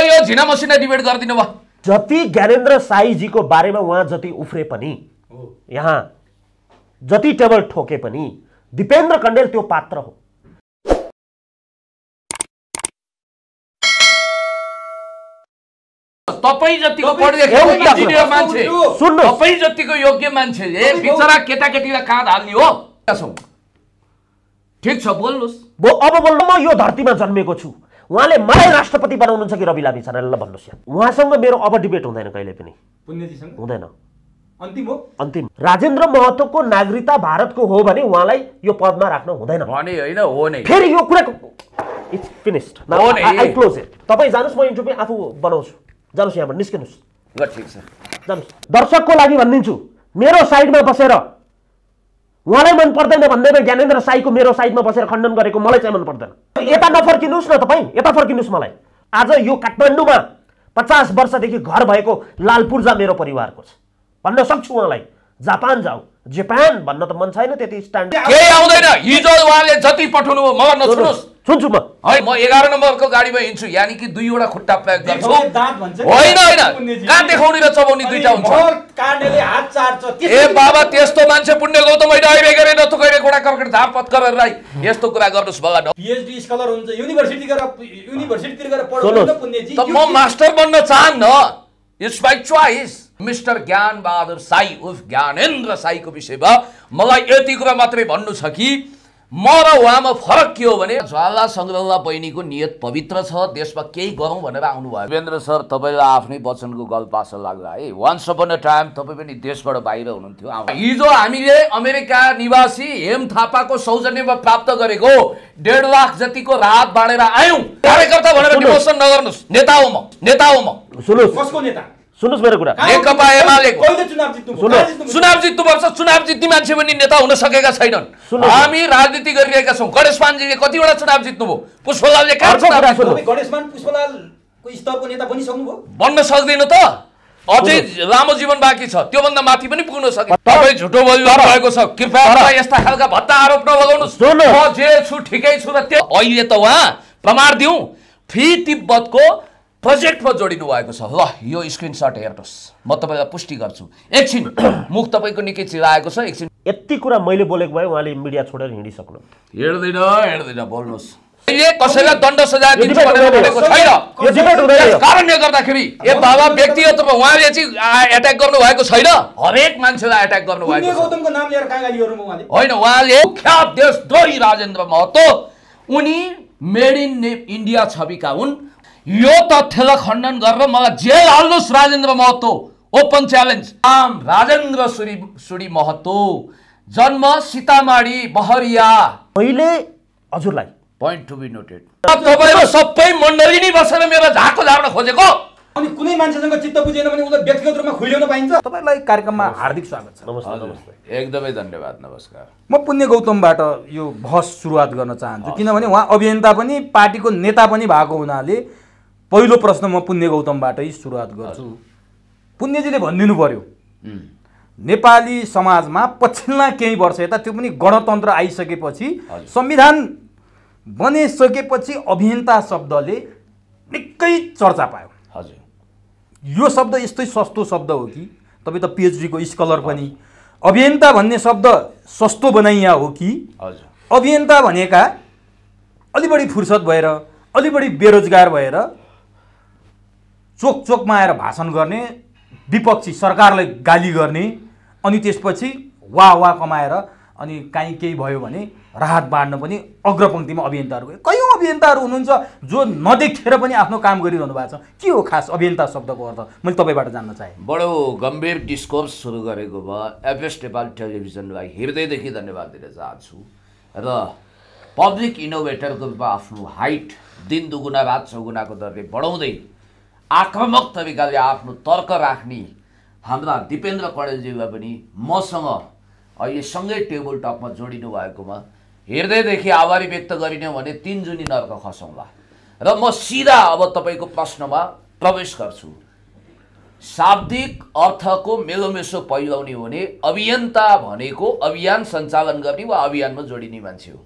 यो झिना मसिना डिबेट गरिदिनु भयो। जति ज्ञानेन्द्र साईजीको बारेमा उहाँ जति उफ्रे पनि यहाँ जति टेबल ठोके पनि दिपेन्द्र कण्डेल त्यो पात्र हो। तपाई जतिको पढेको इन्जिनियर मान्छे, तपाई जतिको योग्य मान्छे बिचरा केटाकेटीलाई काँध हाल्ने हो। ठिक छ, बोल्नुहोस्। अब बोल्नु, म यो धरतीमा जन्मेको छु, उहाँले मलाई राष्ट्रपति बनाउनुहुन्छ कि रवि लामी छानेलाई भन्नुहोस्। उहाँसँग मेरो अब डिबेट हुँदैन कहिले पनि, हुँदैन। अन्तिम हो, अन्तिम। राजेन्द्र महतोको नागरिकता भारतको हो भने उहाँलाई यो पदमा राख्न हुँदैन भने होइन, हो नै। फेरि यो कुरा it's finished, now I close it. तपाईँ जानुहोस्, म इन्टरभ्यू आफू बनाउँछु, जानुहोस् यहाँबाट, निस्किनुहोस्। ल ठिक छ, जानुहोस्। दर्शकको लागि भनिदिन्छु, मेरो साइडमा बसेर उहाँलाई मन पर्दैन भन्दैमा ज्ञानेन्द्र साईको मेरो साइडमा बसेर खण्डन गरेको मलाई चाहिँ मन पर्दैन। यता नफर्किनुहोस् न, तपाईँ यता फर्किनुहोस्। मलाई आज यो काठमाडौँमा 50 वर्षदेखि घर भएको लाल पूर्जा मेरो परिवारको छ भन्न सक्छु उहाँलाई। जापान जाऊ, जापान भन्न त मन छैन, त्यति स्ट्यान्ड केही आउँदैन। हिजो उहाँले जति पठाउनु हो मगर नछुनुहोस्। सुन्छु म, है म 11 नम्बरको गाडीमा हिँड्छु, यानी कि 2 वटा खुट्टा प्रयोग गर्छु। होइन होइन, कहाँ देखाउने र चबाउने दुईटा हुन्छ। ए बाबा, त्यस्तो मान्छे पुण्य गौतम होइन, आइबे गरे न त कहिले गोडा कर्कट झाप पत्कर राई यस्तो कुरा गर्नुस् भगवान। पीएचडी स्कलर हुन्छ, युनिभर्सिटीतिर गएर पढ्नु पुण्यजी। त म मास्टर बन्न चाहन्न, इट्स माई चोइस। मिस्टर ज्ञान बहादुर साई उर्फ ज्ञानेन्द्र साईको विषयमा मलाई यति कुरा मात्रै भन्नु छ कि म र उहाँमा फरक के हो भने ज्वाला सङ्ग्रहला बहिनीको नियत पवित्र छ, देशमा केही गरौँ भनेर आउनुभयो। देवेन्द्र सर, तपाईँलाई आफ्नै वचनको गल्पास लाग्ला है। वान्स अपन अ टाइम तपाईँ पनि देशबाट बाहिर हुनुहुन्थ्यो। हिजो हामीले अमेरिका निवासी हेम थापाको सौजन्यमा प्राप्त गरेको 1.5 लाख जतिको राहत बाँडेर आयौँ। कार्यकर्ता भनेर डिमोसन नगर्नुहोस्, नेता हो म, नेता हो म। सुन्नुहोस्, कसको नेता? सुन्नुहोस् मेरो कुरा। नेकपा एमालेको चुनाव जित्नुपर्छ। चुनाव जित्ने मान्छे पनि नेता हुन सकेका छैनन्। हामी राजनीति गरिरहेका छौँ। गणेशमानजीले कतिवटा चुनाव जित्नुभयो? पुष्पलालले कहाँ चुनाव जित्नुभयो? गणेशमान पुष्पलालको स्तरको नेता बनिसक्नु भयो? बन्न सक्दैन त, अझै लामो जीवन बाँकी छ, त्योभन्दा माथि पनि पुग्न सक्छ। तपाईँ झुटो बोलिरहनु भएको छ, कृपया यस्ता खालका भत्ता आरोप नलगाउनुहोस्। म जे छु ठिकै छु र त्यो अहिले त उहाँ प्रमाण दिउँ फ्री तिब्बतको प्रोजेक्टमा जोडिनु भएको छ। ल यो स्क्रिनसट हेर्नुहोस्, म तपाईँलाई पुष्टि गर्छु। एकछिन, मुख तपाईँको निकै चिराएको छ। एकछिन, यति कुरा मैले बोलेको भए उहाँले मिडिया छोडेर हिँडिसक्नु। हेर्दैन बोल्नुहोस्। अहिले कसैलाई दण्ड सजाय दिन्छ भनेर बोलेको छैन। कारणले गर्दाखेरि ए बाबा व्यक्तिगत रूपमा उहाँले चाहिँ एट्याक गर्नु भएको छैन, हरेक मान्छेलाई एट्याक गर्नु भएको छ। गौतमको नाम लिएर कहाँ गाली गर्नु उहाँले? होइन, उहाँले मुख्य देशद्रोही राजेन्द्र महतो, उनी मेड इन इन्डिया छविका हुन्। यो तथ्यलाई खण्डन गरेर मलाई जेल हाल्नुहोस् राजेन्द्र महतो, ओपन च्यालेन्ज। नाम राजेन्द्र सुरी महतो, जन्म सीतामाढी बहरिया। मैले हजुरलाई पोइन्ट टु बी नोटेड। तपाईहरु सबै मण्डली नै बसेर मेरो झाको झार्न खोजेको। अनि कुनै मान्छेसँग चित्त बुझेन भने उलाई व्यक्तिगत रूपमा खुइल्याउन पाइन्छ? तपाईलाई कार्यक्रममा हार्दिक स्वागत छ। नमस्ते। नमस्ते, एकदमै धन्यवाद। नमस्कार। म पुण्य गौतमबाट यो बहस सुरुवात गर्न चाहन्छु, किनभने उहाँ अभियन्ता पनि पार्टीको नेता पनि भएको हुनाले पहिलो प्रश्न म पुण्य गौतमबाटै सुरुवात गर्छु। पुण्यजीले भनिदिनु पर्यो, नेपाली समाजमा पछिल्ला केही वर्ष यता, त्यो पनि गणतन्त्र आइसकेपछि, संविधान बनिसकेपछि अभियन्ता शब्दले निकै चर्चा पायो। हजुर, यो शब्द यस्तै सस्तो शब्द हो कि? तपाईँ त पिएचडी को स्कलर पनि, अभियन्ता भन्ने शब्द सस्तो बनाइया हो कि? हजुर, अभियन्ता भनेका अलि बढी फुर्सद भएर, अलि बढी बेरोजगार भएर चोक चोकमा आएर भाषण गर्ने, विपक्षी सरकारलाई गाली गर्ने, अनि त्यसपछि वाह वाह कमाएर अनि काहीँ केही भयो भने राहत बाँड्न पनि अग्रपङ्क्तिमा अभियन्ताहरू। कयौँ अभियन्ताहरू हुनुहुन्छ जो नदेखेर पनि आफ्नो काम गरिरहनु भएको छ। के हो खास अभियन्ता शब्दको अर्थ? मैले तपाईँबाट जान्न चाहेँ। बडो गम्भीर डिस्कोर्स सुरु गरेको भए एभरेस्ट नेपाल टेलिभिजनलाई हृदयदेखि धन्यवाद दिन चाहन्छु र पब्लिक इनोभेटरको रूपमा आफ्नो हाइट दिन दुगुना रात चौगुनाको दरले बढाउँदै आक्रामक तरिकाले आफ्नो तर्क राख्ने हाम्रा दिपेन्द्र कणेलज्यूलाई पनि मसँग अहिले सँगै टेबल टकमा जोडिनु भएकोमा हृदयदेखि आभारी व्यक्त गरिने भने 3 जुनी नर्क खसौँला। र म सिधा अब तपाईँको प्रश्नमा प्रवेश गर्छु। शाब्दिक अर्थको मेलोमेसो पहिलाउने हो भने अभियन्ता भनेको अभियान सञ्चालन गर्ने वा अभियानमा जोडिने मान्छे हो।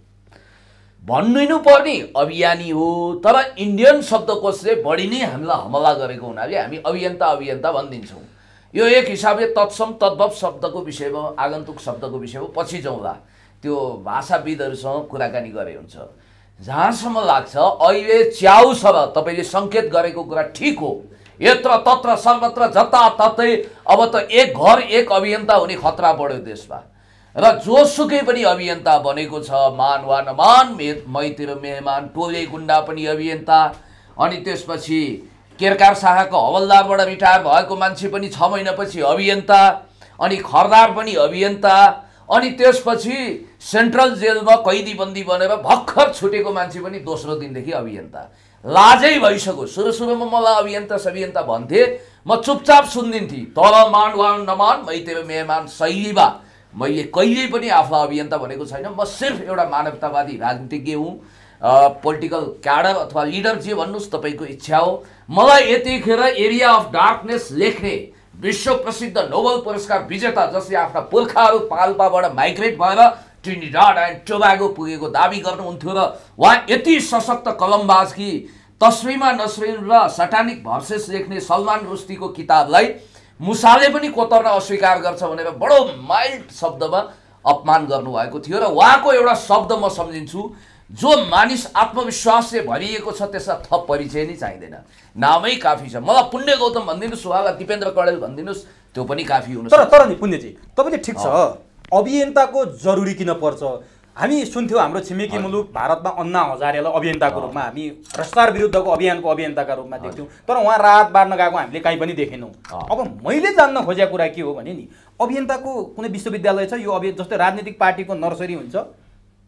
भनिनु पर्ने अभियानी हो, तर इन्डियन शब्दकोशले बढी नै हामीलाई हमला गरेको हुनाले हामी अभियन्ता अभियन्ता भनिदिन्छौँ। यो एक हिसाबले तत्सम तद्भव शब्दको विषयमा, आगन्तुक शब्दको विषयमा पछि जाउँला, त्यो भाषाविदहरूसँग कुराकानी गरे हुन्छ। जहाँसम्म लाग्छ अहिले च्याउ छ, तपाईँले सङ्केत गरेको कुरा ठिक हो, यत्र तत्र सर्वत्र जताततै अब त एक घर एक अभियन्ता हुने खतरा बढ्यो देशमा, र जोसुकै पनि अभियन्ता बनेको छ, मान वा नमान, मैती र मेहमान, टोले गुन्डा पनि अभियन्ता, अनि त्यसपछि केरकार शाखाको हवलदारबाट रिटायर भएको मान्छे पनि 6 महिनापछि अभियन्ता, अनि खरदार पनि अभियन्ता, अनि त्यसपछि सेन्ट्रल जेलमा कैदीबन्दी बनेर भर्खर छुटेको मान्छे पनि दोस्रो दिनदेखि अभियन्ता। लाजै भइसक्यो। सुरुमा मलाई अभियन्ता भन्थे, म चुपचाप सुनिदिन्थे, तर मान वा नमान, मैती र मेहमान शैलीमा मैले कहिल्यै पनि आफूलाई अभियन्ता भनेको छैन। म सिर्फ एउटा मानवतावादी राजनीतिज्ञ हुँ, पोलिटिकल क्याडर अथवा लिडर जे भन्नुहोस्, तपाईँको इच्छा हो। मलाई यतिखेर एरिया अफ डार्कनेस लेख्ने विश्व प्रसिद्ध नोबेल पुरस्कार विजेता, जसले आफ्ना पुर्खाहरू पाल्पाबाट माइग्रेट भएर ट्रिनिडाड एन्ड टोबागो पुगेको दाबी गर्नुहुन्थ्यो, र उहाँ यति सशक्त कलमबाज कि तस्विरमा नस्रिन र सटानिक भर्सेस लेख्ने सलमान रुस्दीको किताबलाई मुसाले पनि कोतर्न अस्वीकार गर्छ भनेर बडो माइल्ड शब्दमा अपमान गर्नुभएको थियो। र उहाँको एउटा शब्द म सम्झिन्छु, जो मानिस आत्मविश्वासले भरिएको छ त्यसलाई थप परिचय नै चाहिँदैन, नामै काफी छ। मलाई पुण्य गौतम भनिदिनुहोस्, उहाँलाई दिपेन्द्र कडेल भनिदिनुहोस्, त्यो पनि काफी हुनु। तर नि पुण्यजी, तपाईँले ठिक छ, अभियन्ताको जरुरी किन पर्छ? हामी सुन्थ्यौँ हाम्रो छिमेकी मुलुक भारतमा अन्ना हजारेलाई अभियन्ताको रूपमा, हामी भ्रष्टाचार विरुद्धको अभियानको अभियन्ताका रूपमा देख्थ्यौँ, तर उहाँ राहत बाँड्न गएको हामीले कहीँ पनि देखेनौँ। अब मैले जान्न खोजेको कुरा के हो भने नि, अभियन्ताको कुनै विश्वविद्यालय छ? यो जस्तै राजनीतिक पार्टीको नर्सरी हुन्छ,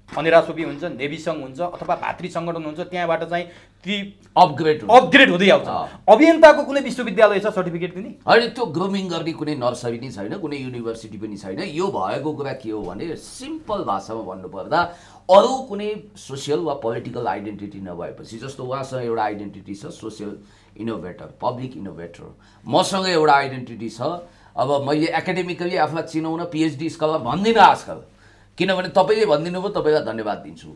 अनिरासोपी हुन्छ, नेभी सङ्घ हुन्छ, अथवा भातृ सङ्गठन हुन्छ, त्यहाँबाट चाहिँ ती अपग्रेड हुँदै आउँछ। अभियन्ताको कुनै विश्वविद्यालय छ सर्टिफिकेट दिने? अहिले त्यो ग्रुमिङ गर्ने कुनै नर्सरी नै छैन, कुनै युनिभर्सिटी पनि छैन। यो भएको कुरा के हो भने, सिम्पल भाषामा भन्नुपर्दा अरू कुनै सोसियल वा पोलिटिकल आइडेन्टिटी नभएपछि, जस्तो उहाँसँग एउटा आइडेन्टिटी छ सोसियल इनोभेटर, पब्लिक इनोभेटर, मसँग एउटा आइडेन्टिटी छ। अब मैले एकाडेमिकली आफूलाई चिनाउन पिएचडी स्कलर भन्दिनँ आजकल, किनभने तपाईँले भनिदिनु भयो, तपाईँलाई धन्यवाद दिन्छु।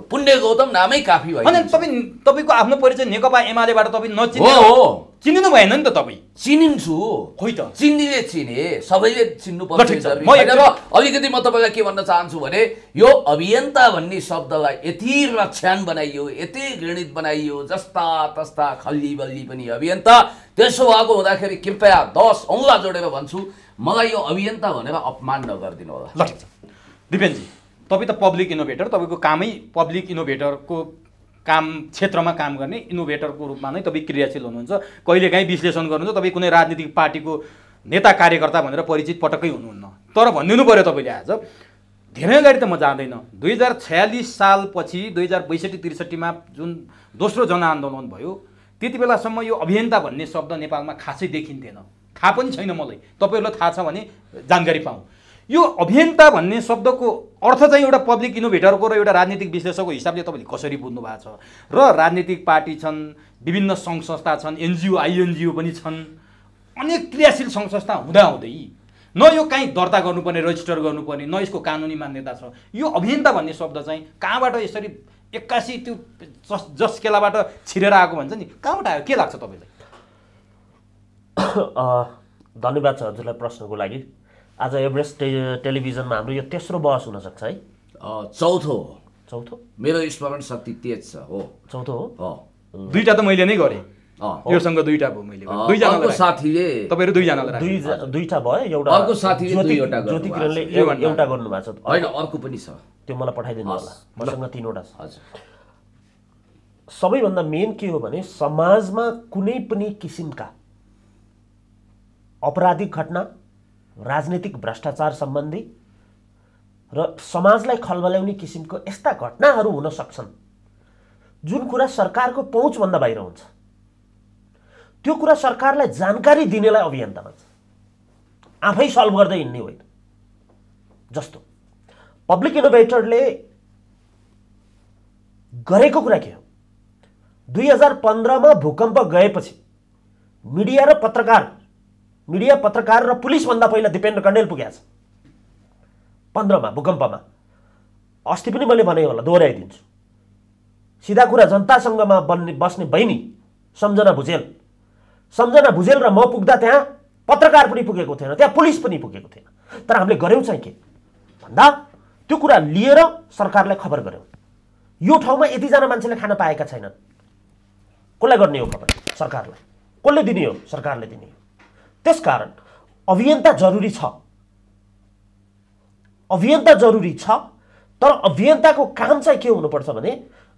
पुण्य गौतम नामै काफी भयो। अनि तपाईँको आफ्नो परिचय नेकपा एमालेबाट तपाईँ चिनिनु भएन नि त? तपाईँ चिनिन्छु, खोइ त चिन्नेले चिने, सबैले चिन्नु पर्छ। अलिकति म तपाईँलाई के भन्न चाहन्छु भने, यो अभियन्ता भन्ने शब्दलाई यति रक्षान बनाइयो, यति घृणित बनाइयो, जस्ता तस्ता खल्ली बल्ली पनि अभियन्ता। त्यसो भएको हुँदाखेरि कृपया 10 औँला जोडेर भन्छु, मलाई यो अभियन्ता भनेर अपमान नगरिदिनु होला। ल दिपेनजी, तपाईँ त पब्लिक इनोभेटर, तपाईँको कामै पब्लिक इनोभेटरको काम क्षेत्रमा काम गर्ने इनोभेटरको रूपमा नै तपाईँ क्रियाशील हुनुहुन्छ। कहिलेकाहीँ विश्लेषण गर्नुहुन्छ, तपाईँ कुनै राजनीतिक पार्टीको नेता कार्यकर्ता भनेर परिचित पटक्कै हुनुहुन्न। तर भनिदिनु पऱ्यो तपाईँले, आज धेरै अगाडि त म जान्दैन, 2046 सालपछि 2062-63मा जुन दोस्रो जनआन्दोलन भयो, त्यति बेलासम्म यो अभियन्ता भन्ने शब्द नेपालमा खासै देखिन्थेन। थाहा पनि छैन मलाई, तपाईँहरूलाई थाहा छ भने जानकारी पाऊँ। यो अभियन्ता भन्ने शब्दको अर्थ चाहिँ एउटा पब्लिक इनोभेटरको र एउटा राजनीतिक विश्लेषकको हिसाबले तपाईँले कसरी बुझ्नु भएको छ? र राजनीतिक पार्टी छन्, विभिन्न सङ्घ संस्था छन्, एनजिओ आइएनजिओ पनि छन्, अनेक क्रियाशील सङ्घ संस्था हुँदाहुँदै न यो कहीँ दर्ता गर्नुपर्ने, रजिस्टर गर्नुपर्ने, न यसको कानुनी मान्यता छ। यो अभियन्ता भन्ने शब्द चाहिँ कहाँबाट यसरी 81 त्यो जस केलाबाट छिरेर आएको भन्छ नि, कहाँबाट आयो? के लाग्छ तपाईँलाई? धन्यवाद छ हजुरलाई प्रश्नको लागि। आज एभरेस्ट टेलिभिजनमा हाम्रो यो तेस्रो बहस हुनसक्छ है? चौथो। मेरो स्मरण शक्ति तेज छ। हो, चौथो हो। दुईटा त मैले नै गरेँ, योसँग दुईटा भयो मैले। दुईजनाको साथीले, तपाईँहरू दुईजनालाई दुईटा भयो, एउटा अर्को साथीले दुईवटा ज्योति किरणले एउटा गर्नुभएको छ। होइन, अर्को पनि छ, त्यो मलाई पठाइदिनु होला, मसँग 3वटा छ। हजुर। सबैभन्दा मेन के हो भने, समाजमा कुनै पनि किसिमका अपराधिक घटना, राजनीतिक भ्रष्टाचार सम्बन्धी र समाजलाई खलबल्याउने किसिमको यस्ता घटनाहरू हुन सक्छन् जुन कुरा सरकारको पहुँचभन्दा बाहिर हुन्छ। त्यो कुरा सरकारलाई जानकारी दिनेलाई अभियन्ता भन्छ, आफै सल्भ गर्दै हिँड्ने होइन। जस्तो पब्लिक इनोभेटरले गरेको कुरा के हो? 2015मा भूकम्प गएपछि मिडिया पत्रकार र पुलिसभन्दा पहिला दिपेन्द्र कण्डेल पुगेछ। 15मा भूकम्पमा, अस्ति पनि मैले भने होला, दोहोऱ्याइदिन्छु, सिधा कुरा जनतासँगमा बस्ने बहिनी सम्झना भुजेल र म पुग्दा त्यहाँ पत्रकार पनि पुगेको थिएन, त्यहाँ पुलिस पनि पुगेको थिएन। तर हामीले गर्यौँ चाहिँ के भन्दा त्यो कुरा लिएर सरकारलाई खबर गर्यौँ, यो ठाउँमा यतिजना मान्छेले खान पाएका छैनन्, कसलाई गर्ने हो खबर? सरकारलाई। कसले दिने हो? सरकारले दिने हो। त्यसकारण अभियन्ता जरुरी छ, तर अभियन्ताको काम चाहिँ के हुनुपर्छ भने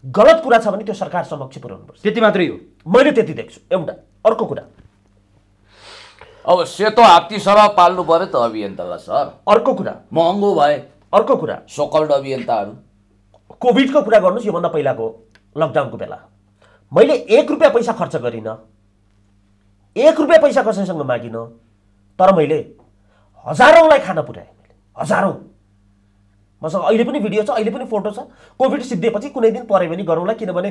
गलत कुरा छ भने त्यो सरकार समक्ष पुर्याउनुपर्छ। त्यति मात्रै हो, मैले त्यति देख्छु। एउटा अर्को कुरा, अब सेतो हात्ती सभा पाल्नु पर्यो त अभियन्तालाई सर। अर्को कुरा महँगो भए। अर्को कुरा सोकल्ड अभियन्ताहरू कोभिडको कुरा गर्नुहोस्। योभन्दा पहिलाको लकडाउनको बेला मैले 1 रुपियाँ पैसा खर्च गरिनँ, 1 रुपियाँ पैसा कसैसँग मागिनँ, तर मैले हजारौँलाई खाना पुर्याएँ। हजारौँ। मसँग अहिले पनि भिडियो छ, अहिले पनि फोटो छ। कोभिड सिद्धिएपछि कुनै दिन परे पनि गरौँला, किनभने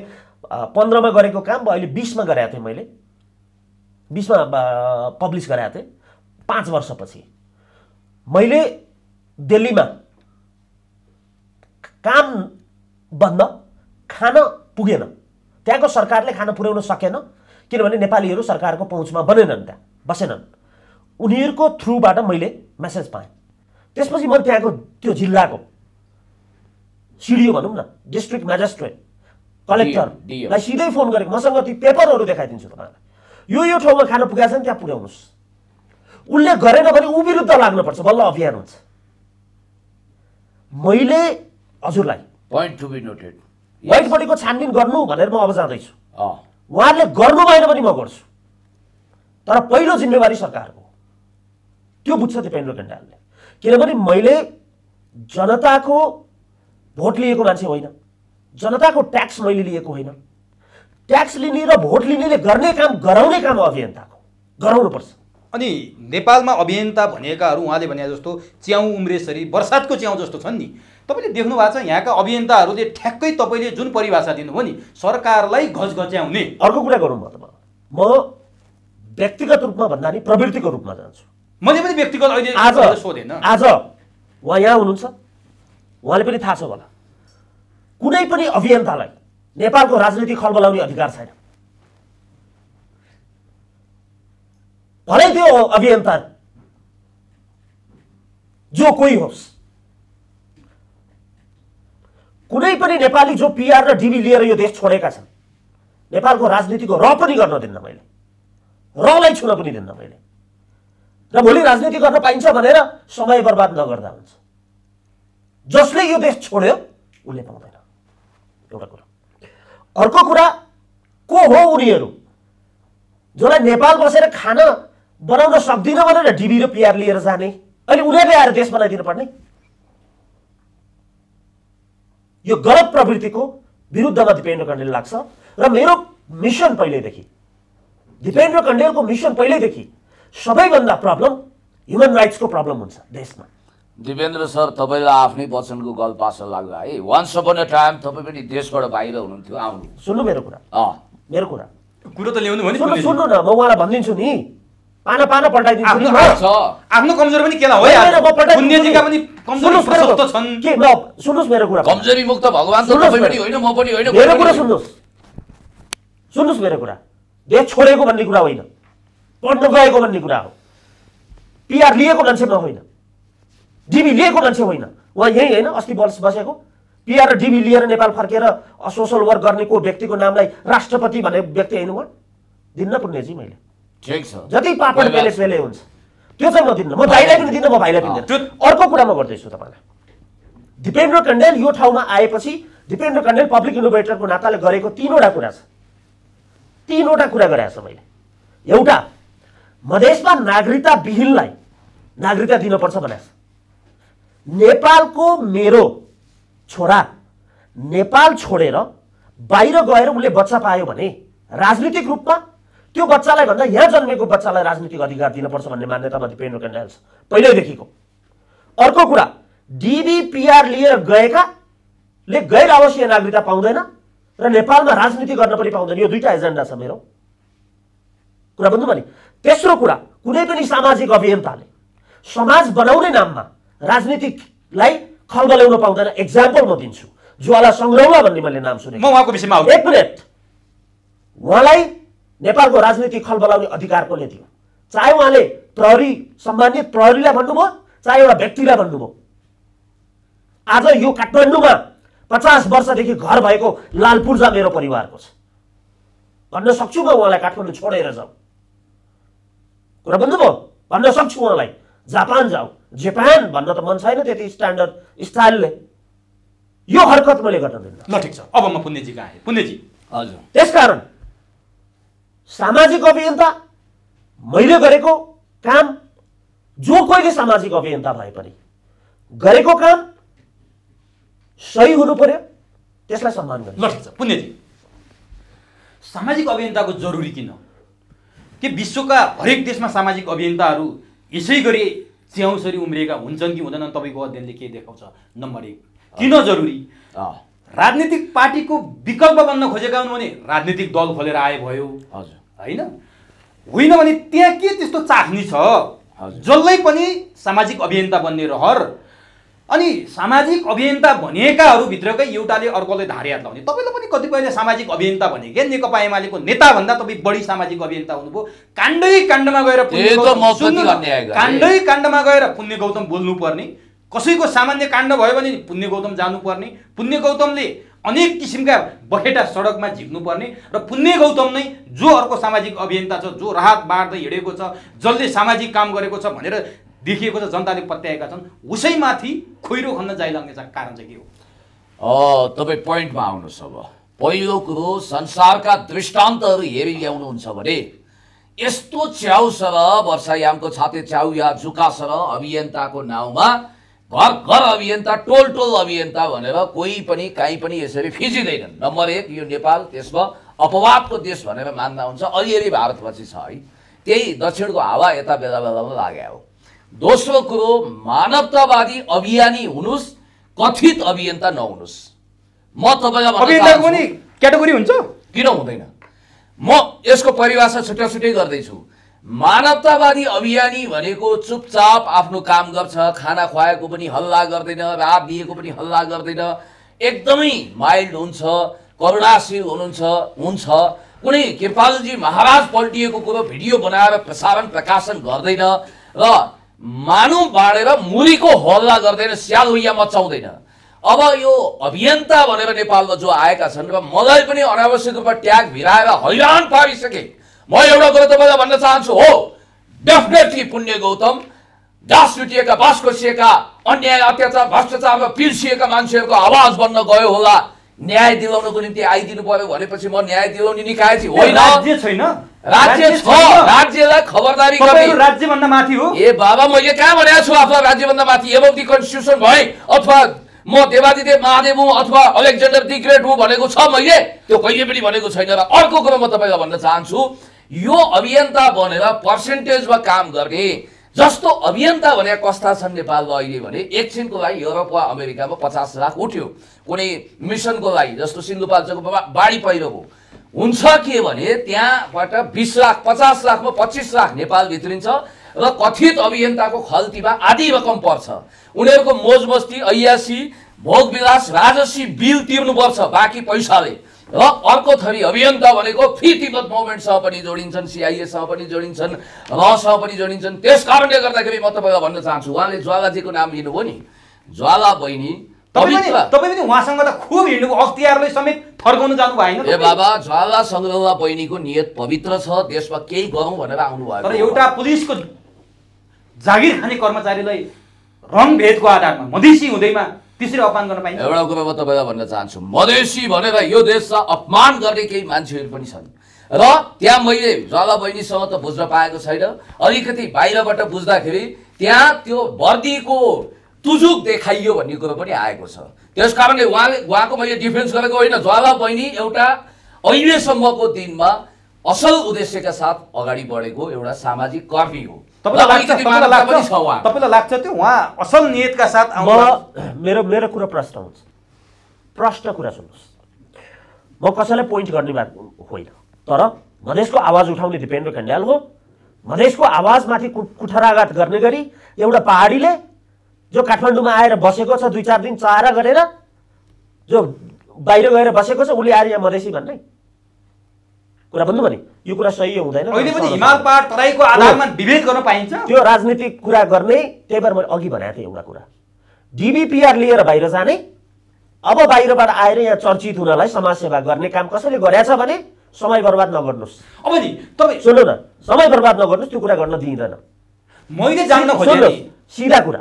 15मा गरेको काम अहिले 20मा गरेको थिएँ। मैले 20मा पब्लिस गरेको थिएँ। 5 वर्षपछि मैले दिल्लीमा काम बन्द, खान पुगेन, त्यहाँको सरकारले खाना पुर्याउन सकेन, किनभने नेपालीहरू सरकारको पहुँचमा बनेनन्, त्यहाँ बसेनन्। उनीहरूको थ्रुबाट मैले मेसेज पाएँ। त्यसपछि मैले त्यहाँको त्यो जिल्लाको सिडिओ भनौँ न, डिस्ट्रिक्ट म्याजिस्ट्रेट, कलेक्टरलाई सिधै फोन गरेको। मसँग ती पेपरहरू देखाइदिन्छु तपाईँलाई, यो ठाउँमा खाना पुगेको छ नि, त्यहाँ पुर्याउनुहोस्। उसले गरेन भने ऊ विरुद्ध लाग्नुपर्छ, बल्ल अभियान हुन्छ। मैले हजुरलाई point to be noted white बडीको छानबिन गर्नु भनेर म अब जाँदैछु। उहाँहरूले गर्नु भएन भने म गर्छु, तर पहिलो जिम्मेवारी सरकारको। त्यो बुझ्छ दिपेन्द्र कण्डेलले, किनभने मैले जनताको भोट लिएको मान्छे होइन, जनताको ट्याक्स मैले लिएको होइन। ट्याक्स लिने र भोट लिनेले गर्ने काम गराउने काम अभियन्ताको गराउनुपर्छ। अनि नेपालमा अभियन्ता भनेकाहरू उहाँले भने जस्तो च्याउ उम्रेसरी बर्सातको च्याउ जस्तो छन् नि। तपाईँले देख्नु भएको छ यहाँका अभियन्ताहरूले ठ्याक्कै तपाईँले जुन परिभाषा दिनुभयो नि, सरकारलाई घचघच्याउने। अर्को कुरा गरौँ म व्यक्तिगत रूपमा भन्दा नि प्रवृत्तिको रूपमा जान्छु। मैले पनि व्यक्तिगत अहिले सोधेन। आज उहाँ यहाँ हुनुहुन्छ, उहाँले पनि थाहा छ होला, कुनै पनि अभियन्तालाई नेपालको राजनीति खलबलाउने अधिकार छैन। भलै त्यो अभियन्ता जो कोही होस्, कुनै पनि नेपाली जो पिआर र डिबी लिएर यो देश छोडेका छन्, नेपालको राजनीतिको र पनि गर्न दिन्न मैले, रलाई छुन पनि दिन्न मैले। र भोलि राजनीति गर्न पाइन्छ भनेर समय बर्बाद नगर्दा हुन्छ। जसले यो देश छोड्यो उसले पाउँदैन, एउटा कुरा। अर्को कुरा, को हो उनीहरू जसलाई नेपाल बसेर खाना बनाउन सक्दिन भनेर डिबी र पिआर लिएर जाने, अहिले उनीहरूले आएर देश बनाइदिनु पर्ने? यो गलत प्रवृत्तिको विरुद्धमा दिपेन्द्र कण्डेल लाग्छ। र मेरो मिसन पहिल्यैदेखि, दिपेन्द्र कण्डेलको मिसन पहिल्यैदेखि सबैभन्दा प्रब्लम ह्युमन राइट्सको प्रब्लम हुन्छ देशमा। दिपेन्द्र सर, तपाईँलाई आफ्नै वचनको गल पास लाग्यो है। वान्स अपन अ टाइम तपाईँ पनि देशबाट बाहिर हुनुहुन्थ्यो, आउनु। सुन्नु मेरो कुरा, मेरो कुरा कुरो त ल्याउनु भने सुन्नु न, म उहाँलाई भनिदिन्छु नि, पाना पल्टाइदिन्छु नि। आफ्नो कमजोरी पनि केला हो यार, पुण्यजीका पनि कमजोरी प्रशस्त छन् के। म सुन्नुस् मेरो कुरा, कमजोरी मुक्त भगवान त तपाईँ पनि होइन, म पनि होइन। मेरो कुरा सुन्नुस् मेरो कुरा। देश छोडेको भन्ने कुरा होइन, पढ्न गएको भन्ने कुरा हो। पिआर लिएको मान्छे म होइन, डिबी लिएको मान्छे होइन। उहाँ यही होइन अस्ति बसेको, पिआर र डिबी लिएर नेपाल फर्केर सोसल वर्क गर्ने को व्यक्तिको नामलाई राष्ट्रपति भन्ने व्यक्ति होइन उहाँ। दिन्न पुण्यजी मैले, ठिक छ, जति पापड पेले हुन्छ त्यो चाहिँ म दिन्न। म दाइलाई पनि दिन्न, म भाइलाई पनि दिन्न। अर्को कुरा म गर्दैछु तपाईँलाई, दिपेन्द्र कण्डेल यो ठाउँमा आएपछि दिपेन्द्र कण्डेल पब्लिक इनोभेटरको नाताले गरेको 3वटा कुरा छ। 3वटा कुरा गरेको छ मैले। एउटा, मधेसमा नागरिकता विहीनलाई नागरिकता दिनुपर्छ भनेको छ। नेपालको मेरो छोरा नेपाल छोडेर बाहिर गएर उसले बच्चा पायो भने राजनीतिक रूपमा त्यो बच्चालाई भन्दा यहाँ जन्मेको बच्चालाई राजनीतिक अधिकार दिनुपर्छ भन्ने मान्यतामा दिपेन्द्र कण्डेल छ पहिल्यैदेखिको। अर्को कुरा, डिबी पिआर लिएर गएकाले गैर आवासीय नागरिकता पाउँदैन र नेपालमा राजनीति गर्न पनि पाउँदैन। यो 2टा एजेन्डा छ मेरो, कुरा बुझ्नु भने। तेस्रो कुरा, कुनै पनि सामाजिक अभियन्ताले समाज बनाउने नाममा राजनीतिकलाई खलबलाउन पाउँदैन। एक्जाम्पल म दिन्छु, ज्वाला सङ्ग्रौला भन्ने मैले नाम सुने। म उहाँको विषयमा आउँछु। एक मिनट, उहाँलाई नेपालको राजनीतिक खल बलाउने अधिकार कसले दियो? चाहे उहाँले प्रहरी सम्मानित प्रहरीलाई भन्नुभयो, चाहे एउटा व्यक्तिलाई भन्नुभयो। आज यो काठमाडौँमा 50 वर्षदेखि घर भएको लाल पूर्जा मेरो परिवारको छ। भन्न सक्छु म उहाँलाई काठमाडौँ छोडेर जाऊ, कुरा भन्नुभयो, भन्न सक्छु उहाँलाई जापान जाऊ, जापान भन्न त मन छैन त्यति स्ट्यान्डर्ड स्टाइलले। यो हरकत मैले गर्न दिन्न। ल ठिक छ, अब म पुण्यजी कहाँ आएँ। पुण्यजी, हजुर, त्यसकारण सामाजिक अभियन्ता मैले गरेको काम, जो कोहीले सामाजिक अभियन्ता भए पनि गरेको काम सही हुनु पर्यो, त्यसलाई सम्मान गर्नु। ल ठिक छ पुण्यजी, सामाजिक अभियन्ताको जरुरी किन? के विश्वका हरेक देशमा सामाजिक अभियन्ताहरू यसै गरी च्याउसरी उम्रिएका हुन्छन् कि हुँदैनन्? तपाईँको अध्ययनले के देखाउँछ? नम्बर 1, किन जरुरी? राजनीतिक पार्टीको विकल्प बन्न खोजेका हुन् भने राजनीतिक दल खोलेर आए भयो, हजुर, होइन भने त्यहाँ के त्यस्तो चाख्नी छ? जसलाई पनि सामाजिक अभियन्ता बन्ने रहर। अनि सामाजिक अभियन्ता भनेकाहरू भित्रकै एउटाले अर्कोले धारे हात लाउने। तपाईँले पनि कतिपयले सामाजिक अभियन्ता भने के नेकपा एमालेको नेताभन्दा तपाईँ बढी सामाजिक अभियन्ता हुनुभयो। काण्डै काण्डमा गएर पुण्य गौतम बोल्नुपर्ने, कसैको सामान्य काण्ड भयो भने पुण्य गौतम जानुपर्ने, पुण्य गौतमले अनेक किसिमका बखेटा सडकमा झिक्नुपर्ने र पुण्य गौतम नै जो अर्को सामाजिक अभियन्ता छ, जो राहत बाँड्दै हिँडेको छ, जसले सामाजिक काम गरेको छ भनेर देखिएको छ, जनताले पत्याएका छन्, उसैमाथि खोइरो खन्न जाइलाग्ने कारण चाहिँ के हो? तपाईँ पोइन्टमा आउनुहोस्। अब पहिलो कुरो, संसारका दृष्टान्तहरू हेरी ल्याउनुहुन्छ भने यस्तो च्याउ सर, वर्षायामको छाते च्याउ या जुका सर अभियन्ताको नाउँमा घर घर अभियन्ता, टोल टोल अभियन्ता भनेर कोही पनि कहीँ पनि यसरी फिजिँदैनन्। नम्बर 1, यो नेपाल त्यसमा अपवादको देश भनेर मान्दा हुन्छ। अलिअलि भारतपछि छ है, त्यही दक्षिणको हावा यता बेला बेलामा लाग्यो हो। दोस्रो कुरो, मानवतावादी अभियानी हुनुस्, कथित अभियन्ता नहुनुस्। म तपाईँलाई अभियन्ताको पनि क्याटेगोरी हुन्छ? किन हुँदैन? म यसको परिभाषा छुट्टा छुट्टै गर्दैछु। मानवतावादी अभियानी भनेको चुपचाप आफ्नो काम गर्छ, खाना खुवाएको पनि हल्ला गर्दैन, रात दिएको पनि हल्ला गर्दैन, एकदमै माइल्ड हुन्छ, करुणाशील हुन्छ। कुनै कृपालजी महाराज पल्टिएको कुरो भिडियो बनाएर प्रकाशन गर्दैन र मानव बाँडेर मुरीको हल्ला गर्दैन, स्यालुइया मचाउँदैन। अब यो अभियन्ता भनेर नेपालमा जो आएका छन् र मलाई पनि अनावश्यक रूपमा ट्याग भिराएर हैरान पारिसके। म एउटा कुरो तपाईँलाई भन्न चाहन्छु, हो डेफिनेटली पुण्य गौतम दास लुटिएका, बास खोसिएका, अन्याय अत्याचार भ्रष्टाचारमा पिल्सिएका मान्छेहरूको आवाज बन्न गयो होला। न्याय दिलाउनको निम्ति आइदिनु पर्यो भनेपछि म न्याय दिलाउने निकाय चाहिँ होइन। राज्य छैन, राज्य छ, राज्यलाई खबरदारी गर्ने। राज्यभन्दा माथि हो। ए बाबा, मैले कहाँ भनेको छु आफूलाई राज्यभन्दा माथि? एबभ दि कन्स्टिट्युसन भए अथवा म देवादिदेव महादेव हुँ अथवा अलेक्जेन्डर दि ग्रेट हुँ भनेको छ मैले? त्यो कहिले पनि भनेको छैन। र अर्को कुरो म तपाईँलाई भन्न चाहन्छु, यो अभियन्ता बनेर पर्सेन्टेजमा काम गर्ने जस्तो अभियन्ता भने कस्ता छन् नेपालमा अहिले भने एकछिनको लागि युरोप वा अमेरिकामा 50 लाख उठ्यो कुनै मिसनको लागि, जस्तो सिन्धुपाल्चोको बाढी पहिरो हो। हुन्छ के भने त्यहाँबाट 20 लाख 50 लाखमा 25 लाख नेपाल भित्रिन्छ र कथित अभियन्ताको खल्तीमा आधी रकम पर्छ। उनीहरूको मोज मस्ती, ऐयासी, भोगविलास, राजस्वी बिल तिर्नुपर्छ बाँकी पैसाले। र अर्को थरी अभियन्ता भनेको फ्री तिब्बत मुभमेन्टसँग पनि जोडिन्छन्, सिआइएसँग पनि जोडिन्छन्, रसँग पनि जोडिन्छन्। त्यस कारणले गर्दाखेरि म तपाईँलाई भन्न चाहन्छु, उहाँले ज्वालाजीको नाम लिनुभयो नि, ज्वाला बहिनी तपाईँ पनि उहाँसँग त खुब हिँड्नुभयो, अख्तियारले समेत फर्काउनु जानु भएन? ए बाबा, ज्वाला सङ्ग्रौला बहिनीको नियत पवित्र छ, देशमा केही गरौँ भनेर आउनु भयो। तर एउटा पुलिसको जागिर खाने कर्मचारीलाई रङभेदको आधारमा मधेसी हुँदैमा त्यसरी अपमान गर्न पाइन्छ? एउटा कुरा म तपाईँलाई भन्न चाहन्छु, मधेसी भनेर यो देशलाई अपमान गर्ने केही मान्छेहरू पनि छन्। र त्यहाँ मैले ज्वाला बहिनीसँग त बुझ्न पाएको छैन, अलिकति बाहिरबाट बुझ्दाखेरि त्यहाँ त्यो वर्दीको तुजुक देखाइयो भन्ने कुरो पनि आएको छ। त्यस कारणले उहाँको मैले डिफेन्स गरेको होइन। ज्वाला बहिनी एउटा अहिलेसम्मको दिनमा असल उद्देश्यका साथ अगाडि बढेको एउटा सामाजिक कर्मी हो। तपाईँलाई लाग्छ त्यो उहाँ असल नियतका साथ मेरो कुरा प्रश्न हुन्छ, प्रश्न कुरा सुन्नुहोस्। म कसैलाई पोइन्ट गर्ने बात होइन, तर मधेसको आवाज उठाउने दिपेन्द्र कण्ड्याल हो। मधेसको आवाजमाथि कुठाराघात गर्ने गरी एउटा पहाडीले जो काठमाडौँमा आएर बसेको छ 2-4 दिन चारा गरेर जो बाहिर गएर बसेको छ उसले आएर यहाँ मधेसी भन्ने कुरा बुझ्नु भने यो कुरा सही हुँदैन। अहिले पनि हिमाल पहाड तराईको आधारमा विभेद गर्न पाइन्छ। त्यो राजनीतिक कुरा गर्ने, त्यही भएर मैले अघि भनेको थिएँ एउटा कुरा, DBPR लिएर बाहिर जाने, अब बाहिरबाट आएर यहाँ चर्चित हुनलाई समाजसेवा गर्ने काम कसैले गरेछ भने समय बर्बाद नगर्नुहोस्। अब नि तपाईँ सुन्नु न, समय बर्बाद नगर्नुहोस्, त्यो कुरा गर्न दिइँदैन। मैले जान्न खोजेँ सिधा कुरा,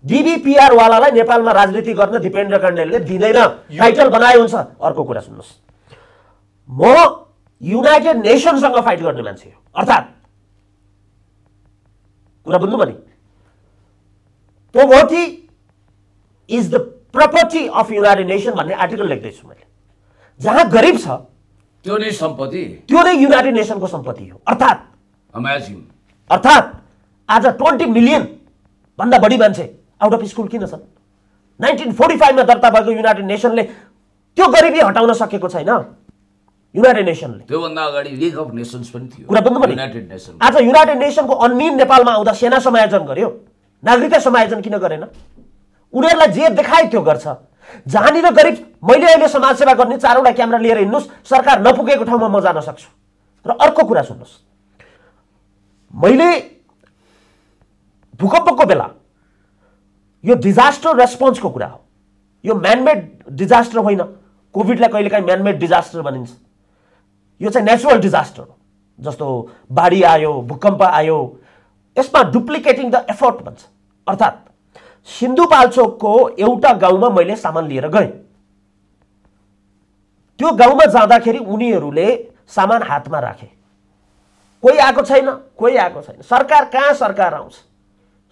DBPR वालालाई नेपालमा राजनीति गर्न दिपेन्द्र कण्डेलले दिँदैन, टाइटल बनाए हुन्छ। अर्को कुरा सुन्नुहोस्, म युनाइटेड नेसनसँग फाइट गर्ने मान्छे हो, अर्थात् कुरा बुझ्नु भने poverty is the property of United nation भन्ने आर्टिकल लेख्दैछु मैले। जहाँ गरिब छ त्यो नै सम्पत्ति, त्यो नै युनाइटेड नेसनको सम्पत्ति हो। अर्थात् आज 20 मिलियन भन्दा बढी मान्छे आउट अफ स्कुल किन छन्? 1945 मा दर्ता भएको युनाइटेड नेसनले त्यो गरिबी हटाउन सकेको छैन। युनाइटेड नेसनले त्योभन्दा अगाडि लिग अफ नेसन्स पनि थियो, कुरा बुझ्नु पर्यो। युनाइटेड नेसन आज युनाइटेड नेसनको अन्मिन नेपालमा आउँदा सेना समायोजन गर्यो, नागरिकता समायोजन किन गरेन? उनीहरूलाई जे देखाए त्यो गर्छ। जहाँनिर गरिब, मैले अहिले समाजसेवा गर्ने 4वटा क्यामेरा लिएर हिँड्नुहोस्, सरकार नपुगेको ठाउँमा म जान सक्छु। र अर्को कुरा सुन्नुहोस्, मैले भूकम्पको बेला यो डिजास्टर रेस्पोन्सको कुरा हो, यो म्यानमेड डिजास्टर होइन। कोभिडलाई कहिलेकाहीँ म्यानमेड डिजास्टर भनिन्छ, यो चाहिँ नेचुरल डिजास्टर हो। जस्तो बाढी आयो, भूकम्प आयो, यसमा डुप्लिकेटिङ द एफर्ट भन्छ। अर्थात् सिन्धुपाल्चोकको एउटा गाउँमा मैले सामान लिएर गएँ, त्यो गाउँमा जाँदाखेरि उनीहरूले सामान हातमा राखे, कोही आएको छैन, कोही आएको छैन। सरकार कहाँ सरकार आउँछ,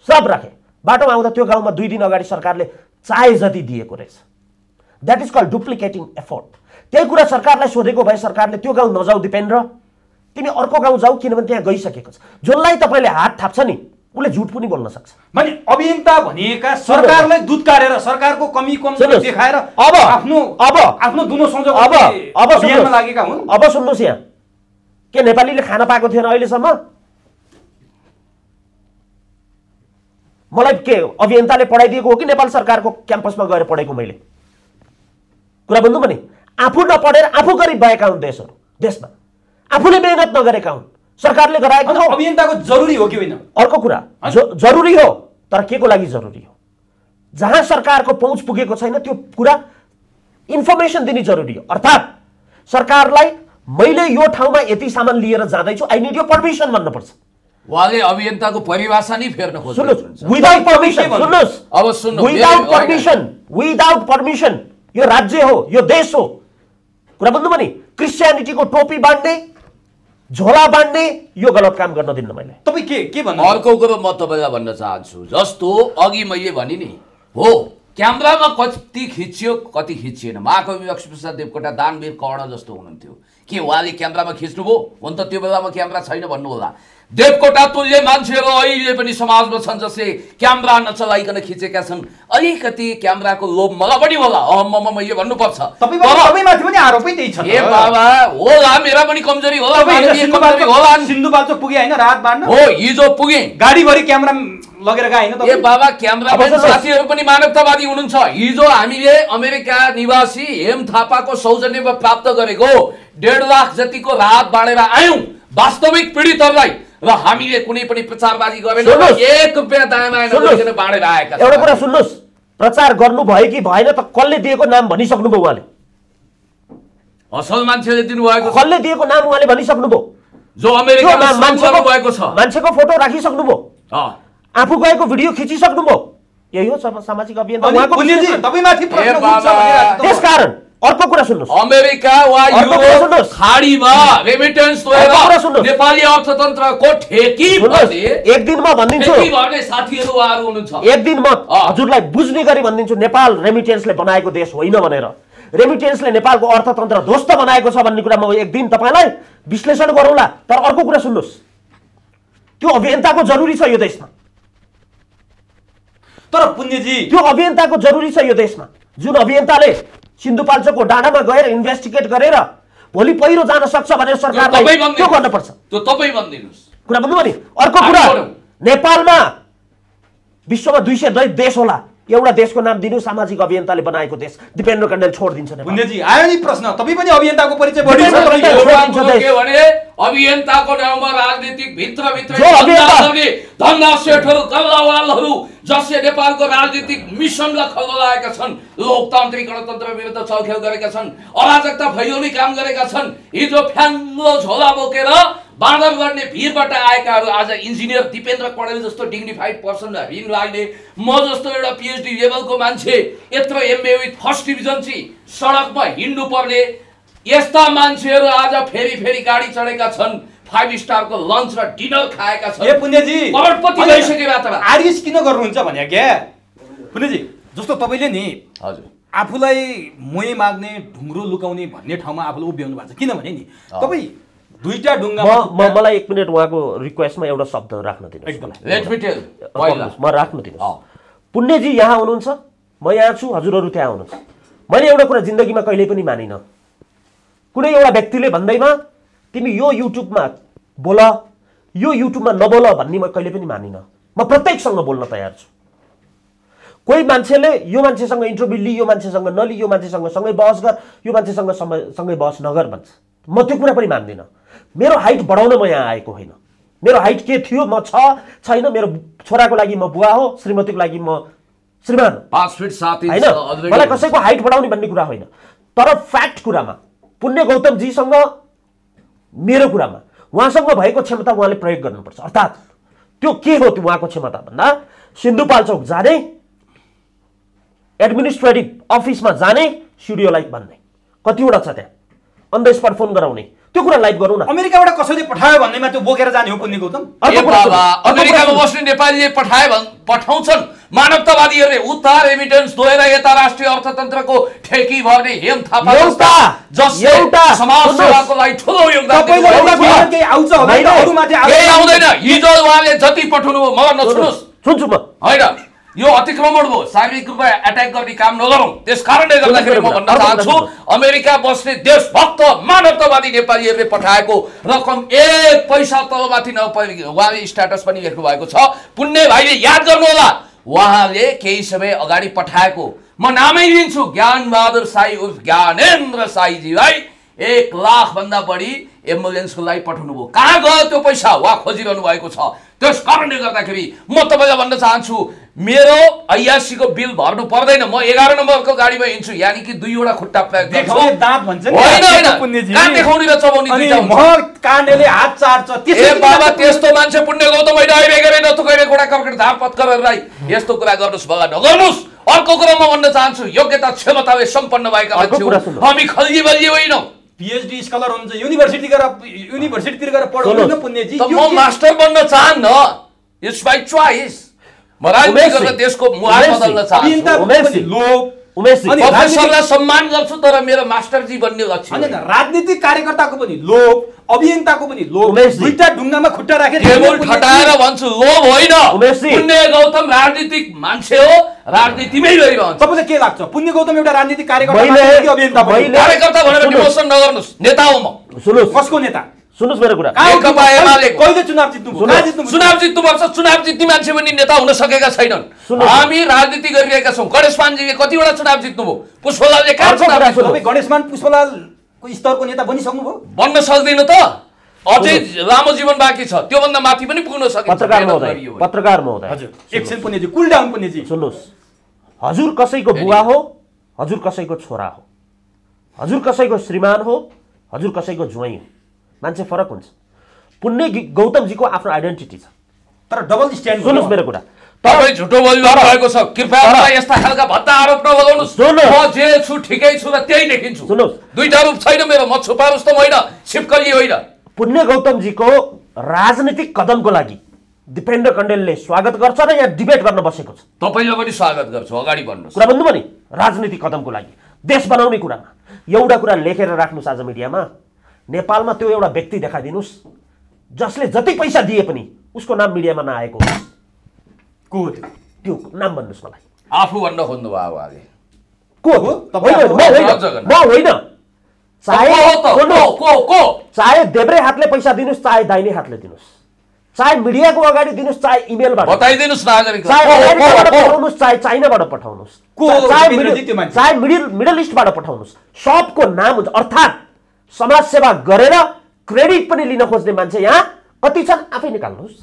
सब राखे। बाटोमा आउँदा त्यो गाउँमा 2 दिन अगाडि सरकारले चाहे जति दिएको रहेछ। That is called duplicating effort. त्यही कुरा सरकारलाई सोधेको भए सरकारले त्यो गाउँ नजाऊ दिपेन्द्र, तिमी अर्को गाउँ जाऊ, किनभने त्यहाँ गइसकेको छ। जसलाई तपाईँले हात थाप्छ नि उसले झुट पनि बोल्न सक्छ। भने अभियन्ता भनिएका सरकारलाई दूत काटेर सरकारको कमी कमजोरी देखाएर आफ्नो दुनो संजोग अभियानमा लागेका हुन्। अब सुन्नुहोस्, यहाँ के नेपालीले खान पाएको थिएन अहिलेसम्म? मलाई के अभियन्ताले पढाइदिएको हो कि नेपाल सरकारको क्याम्पसमा गएर पढेको मैले? कुरा बुझ्नु भने आफू नपढेर आफू गरिब भएका हुन् देशहरू, देशमा आफूले मेहनत नगरेका हुन्, सरकारले गराएको हो। अभियन्ताको जरुरी हो कि होइन? अर्को कुरा, जरुरी हो, तर के को लागि जरुरी हो? जहाँ सरकारको पहुँच पुगेको छैन त्यो कुरा इन्फर्मेसन दिने जरुरी हो। अर्थात् सरकारलाई मैले यो ठाउँमा यति सामान लिएर जाँदैछु, आई निड यो पर्मिसन भन्नुपर्छ। उहाँले अभियन्ताको परिभाषा नै फेर्न खोज्नुहुन्छ। विदाउट पर्मिसन, सुन्नुहोस्, अब सुन्नु, विदाउट पर्मिसन यो राज्य हो, यो देश हो। कुरा बुझ्नु भने क्रिस्चियनिटीको टोपी बाँड्ने, झोला बाँड्ने, यो गलत काम गर्न दिन्न मैले। तपाईँ के भन्नु? अर्को कुरो म तपाईँलाई भन्न चाहन्छु, जस्तो अघि मैले भने नि, हो क्यामेरामा कति खिचियो कति खिचिएन। महाकवि लक्ष्मीप्रसाद देवकोटा दानवीर कर्ण जस्तो हुनुहुन्थ्यो, के उहाँले क्यामेरामा खिच्नुभयो? हुन त त्यो बेलामा क्यामेरा छैन भन्नु होला। देवकोटा तुल्य मान्छेहरू अहिले पनि समाजमा छन् जसले क्यामेरा नचलाइकन खिचेका छन्। अलिकति क्यामेराको लोभ मलाई पनि होला, मैले भन्नुपर्छ। तपाईमाथि पनि आरोपै त्यही छ। ए बाबा होला, मेरा पनि कमजोरी होला, सिन्धुपाल्चोक पुगे हैन रात बाँड्न? हो, हिजो पुगे, गाडीभरि क्यामेरा लगेर गए हैन? ए बाबा, क्यामेराम्यान साथीहरू पनि मानवतावादी हुनुहुन्छ। हिजो हामीले अमेरिका निवासी हेम थापाको सौजन्यमा प्राप्त गरेको 1.5 लाख जतिको राहत बाँडेर आयौं वास्तविक पीडितहरूलाई, र हामीले कुनै पनि प्रचारबाजी गरेनौँ, 1 रुपैयाँ दायाँ नगरिकन बाँडेर आएका छौँ। एउटा कुरा सुन्नुहोस्, प्रचार गर्नु भयो कि भएन त कसले दिएको नाम भनिसक्नुभयो उहाँले? असल मान्छेले दिनुभएको, कसले दिएको नाम उहाँले भनिसक्नुभयो? जो अमेरिकामा मान्छेको भएको छ, मान्छेको फोटो राखिसक्नुभयो, आफू गएको भिडियो खिचिसक्नुभयो। यही हो सामाजिक अभियान। त्यसकारण अर्को कुरा सुन्नुहोस्, अमेरिका वा युरोप खाडीमा रेमिटेन्स द्वारा नेपाली अर्थतन्त्रको ठेकी भर्ने, एक दिन म भनिदिन्छु, साथीहरू उहाँहरू हुनुहुन्छ, एक दिन म हजुरलाई बुझ्ने गरी भनिदिन्छु, नेपाल रेमिटेन्सले बनाएको देश होइन भनेर। रेमिटेन्सले नेपालको अर्थतन्त्र ध्वस्त बनाएको छ भन्ने कुरा म एक दिन तपाईँलाई विश्लेषण गरौँला। तर अर्को कुरा सुन्नुहोस्, त्यो अभियन्ताको जरुरी छ यो देशमा। तर पुण्यजी, त्यो अभियन्ताको जरुरी छ यो देशमा। जुन अभियन्ताले सिन्धुपाल्चोकको डाँडामा गएर इन्भेस्टिगेट गरेर भोलि पहिरो जान सक्छ भनेर सरकारलाई त्यो गर्नुपर्छ। त्यो तपाईँ भनिदिनुहोस्। कुरा बुझ्नु भने अर्को कुरा, नेपालमा विश्वमा 200 देश होला, एउटा देशको नाम दिनु सामाजिक अभियन्ताले बनाएको देश दिपेन्द्र कण्डेल छोडिदिन्छ नेपाल। पुण्यजी आयो नि प्रश्न, तपाईँ पनि अभियन्ताको परिचय बढी छ। के भने अभियन्ताको नाउँमा राजनीतिक भित्रभित्र धन्दा सेठहरू गल्लावालहरू जसले नेपालको राजनीतिक मिसनलाई खल्लाएका छन्, लोकतान्त्रिक गणतन्त्र विरुद्ध चलखेल गरेका छन्, अराजकता फैलाउने काम गरेका छन्, हिजो फ्याङ्गो झोला बोकेर बाँदर गर्ने भिरबाट आएकाहरू आज इन्जिनियर दिपेन्द्र कणेल जस्तो डिग्निफाइड पर्सन ऋण लाग्ने, म जस्तो एउटा पिएचडी लेभलको मान्छे यत्रो एमए विथ फर्स्ट डिभिजन चाहिँ सडकमा हिँड्नु पर्ने यस्ता मान्छेहरू आज फेरि फेरि गाडी चढेका छन्, 5 स्टारको लन्च र डिनर खाएका छन्। ए पुण्यजी करोडपति भइसके बाटोमा आरिस किन गर्नुहुन्छ भने क्या पुण्यजी, जस्तो तपाईँले नि हजुर आफूलाई मोही माग्ने ढुङ्ग्रो लुकाउने भन्ने ठाउँमा आफूलाई उभ्याउनु भएको छ। किनभने नि तपाईँ दुईटा ढुङ्गामा मलाई 1 मिनट उहाँको रिक्वेस्टमा एउटा शब्द राख्न दिनुहोस्। लेट मी टेल म राख्न दिनुहोस्। पुण्यजी यहाँ हुनुहुन्छ, म यहाँ छु, हजुरहरू त्यहाँ हुनुहुन्छ। मैले एउटा कुरा जिन्दगीमा कहिल्यै पनि मानिनँ, कुनै एउटा व्यक्तिले भन्दैमा तिमी यो युट्युबमा बोल यो युट्युबमा नबोल भन्ने म कहिले पनि मानिनँ। म प्रत्येकसँग बोल्न तयार छु। कोही मान्छेले यो मान्छेसँग इन्टरभ्यू लि, यो मान्छेसँग नलि, यो मान्छेसँग सँगै बहस गर, यो मान्छेसँग सँगै बहस नगर भन्छ। म त्यो कुरा पनि मान्दिनँ। मेरो हाइट बढाउन म यहाँ आएको होइन। मेरो हाइट के थियो म छैन, मेरो छोराको लागि म बुवा हो, श्रीमतीको लागि म श्रीमान 5 फिट 7 इंच होइन। मलाई कसैको हाइट बढाउने भन्ने कुरा होइन, तर फ्याक्ट कुरामा पुण्य गौतमजीसँग मेरो कुरामा उहाँसँग भएको क्षमता उहाँले प्रयोग गर्नुपर्छ। अर्थात् त्यो के हो त्यो उहाँको क्षमता भन्दा सिन्धुपाल्चोक जाने, एडमिनिस्ट्रेटिभ अफिसमा जाने, स्टुडियो लाइभ भन्ने कतिवटा छ त्यहाँ, अन द स्पट फोन गराउने, त्यो कुरा लाइभ गरौँ न। अमेरिकाबाट कसैले पठायो भन्नेमा त्यो बोकेर जाने हो पुण्य गौतम? अमेरिकामा बस्ने नेपालीले पठाउँछन्, मानवतावादीहरूले उतार एभिडेन्स दोहोरा यता राष्ट्रिय अर्थतन्त्रको ठेकी भर्ने हेम थापा जसले समाज सेवाको लागि ठुलो योगदान आउँदैन। हिजो उहाँले जति पठाउनु भयो मगर नछुनुहोस्, सुन्छु म होइन यो अतिक्रमण भयो, शारीरिक रूपमा एट्याक गर्ने काम नगरौँ। त्यस कारणले गर्दाखेरि म भन्न चाहन्छु अमेरिका बस्ने देशभक्त मानवतावादी नेपालीहरूले पठाएको रकम 1 पैसा तलमाथि नपरेको उहाँले स्ट्याटस पनि लेख्नु भएको छ। पुण्य भाइले याद गर्नुहोला, उहाँले केही समय अगाडि पठाएको म नामै लिन्छु, ज्ञानबहादुर साई उर्फ ज्ञानेन्द्र साईजीलाई 1 लाख भन्दा बढी एम्बुलेन्सको लागि पठाउनु भयो। कहाँ गयो त्यो पैसा उहाँ खोजिरहनु भएको छ। त्यस कारणले गर्दाखेरि म तपाईँलाई भन्न चाहन्छु मेरो ऐयासीको बिल भर्नु पर्दैन। म 11 नम्बरको गाडीमा हिँड्छु, यानि कि 2 वटा खुट्टा प्रयोग गर्छु। दाँत भन्छ नि कहाँ देखाउने र चबाउने दुईटा हुन्छ। काण्डेले हात चार्छ। ए बाबा त्यस्तो मान्छे पुण्य गौतम होइन, आइबेगरे नथुकैले गोडा कर्कट धार पत्करहरूलाई यस्तो कुरा गर्नुस् भगा नगर्नुस्। अर्को कुरा म भन्न चाहन्छु योग्यता क्षमताले सम्पन्न भएका मान्छे हामी खल्ली बल्ली होइनौँ। पीएचडी स्कलर हुन्छ, युनिभर्सिटीतिर गएर पढाउनु न पुण्यजी। म मास्टर बन्न चाहन्न, इट्स माई चोइस। म राजनीति गर्न देशको मुहार बदल्न चाहन्छु। प्रोफेसरलाई सम्मान गर्छु तर मेरो मास्टरजी बन्ने लक्ष्य होइन। राजनीतिक कार्यकर्ताको पनि लोभ, अभियन्ताको पनि लोभ, दुईटा ढुङ्गामा खुट्टा राखेर टेबल ठटाएर भन्छु लोभ होइन। पुण्य गौतम राजनीतिक मान्छे हो, राजनीतिमै रहिरहन्छ। तपाईँलाई के लाग्छ पुण्य गौतम एउटा राजनीतिक कार्यकर्ता? कार्यकर्ता भनेर डिमोसन नगर्नुहोस्, नेता हो म। सुन्नुहोस्, कसको नेता? सुन्नुहोस् मेरो कुरा, कहिले चुनाव जित्नु? चुनाव जित्नुपर्छ। चुनाव जित्ने मान्छे पनि नेता हुन सकेका छैनन्। हामी राजनीति गरिरहेका छौँ। गणेशमानजीले कतिवटा चुनाव जित्नुभयो, पुष्पलालले कहाँ चुनाव जित्नुभयो? गणेशमान पुष्पलालको स्तरको नेता बनिसक्नु भयो? बन्न सक्दैन त, अझै लामो जीवन बाँकी छ, त्योभन्दा माथि पनि पुग्न सकिन्छ। पत्रकार महोदय हजुर एकछिन पुण्यजी, कुल डाउन पुण्यजी। सुन्नुहोस्, हजुर कसैको बुवा हो, हजुर कसैको छोरा हो, हजुर कसैको श्रीमान हो, हजुर कसैको ज्वाइँ हो, मान्छे फरक हुन्छ। पुण्य गौतमजीको आफ्नो आइडेन्टिटी छ, तर डबल स्ट्यान्ड। सुन्नुहोस् मेरो कुरा, तपाईँ झुटो बोलिरहनु भएको छ। कृपया मलाई यस्ता खालका भद्दा आरोप नगर्नुहोस्। म जे छु ठिकै छु र त्यही देखिन्छु। सुन्नुहोस्, दुईटा रूप छैन मेरो, म छुपा रुस्तम होइन, छिपकली होइन। पुण्य गौतमजीको राजनीतिक कदमको लागि दिपेन्द्र कण्डेलले स्वागत गर्छ र यहाँ डिबेट गर्न बसेको छ। तपाईँले पनि स्वागत गर्छु, अगाडि बढ्नुहोस्। कुरा भन्नु भने राजनीतिक कदमको लागि देश बनाउने कुरामा एउटा कुरा लेखेर राख्नुहोस् आज मिडियामा। नेपालमा त्यो एउटा व्यक्ति देखाइदिनुहोस् जसले जति पैसा दिए पनि उसको नाम मिडियामा नआएको होस्। को हो त्यो नाम भन्नुहोस् मलाई। आफू भन्न खोज्नु भयो उहाँले। को हो? म होइन। चाहे देब्रे हातले पैसा दिनुहोस् चाहे दाहिने हातले दिनुहोस्, चाहे मिडियाको अगाडि दिनुस्, चाहे इमेलबाट बताइदिनुस् नागरिक, चाहे अमेरिकाबाट पठाउनुस्, चाहे चाइनाबाट पठाउनुस्, चाहे मिडल इस्टबाट पठाउनुस्, सबको नाम हुन्छ। अर्थात् समाजसेवा गरेर क्रेडिट पनि लिन खोज्ने मान्छे यहाँ कति छन् आफै निकाल्नुहोस्।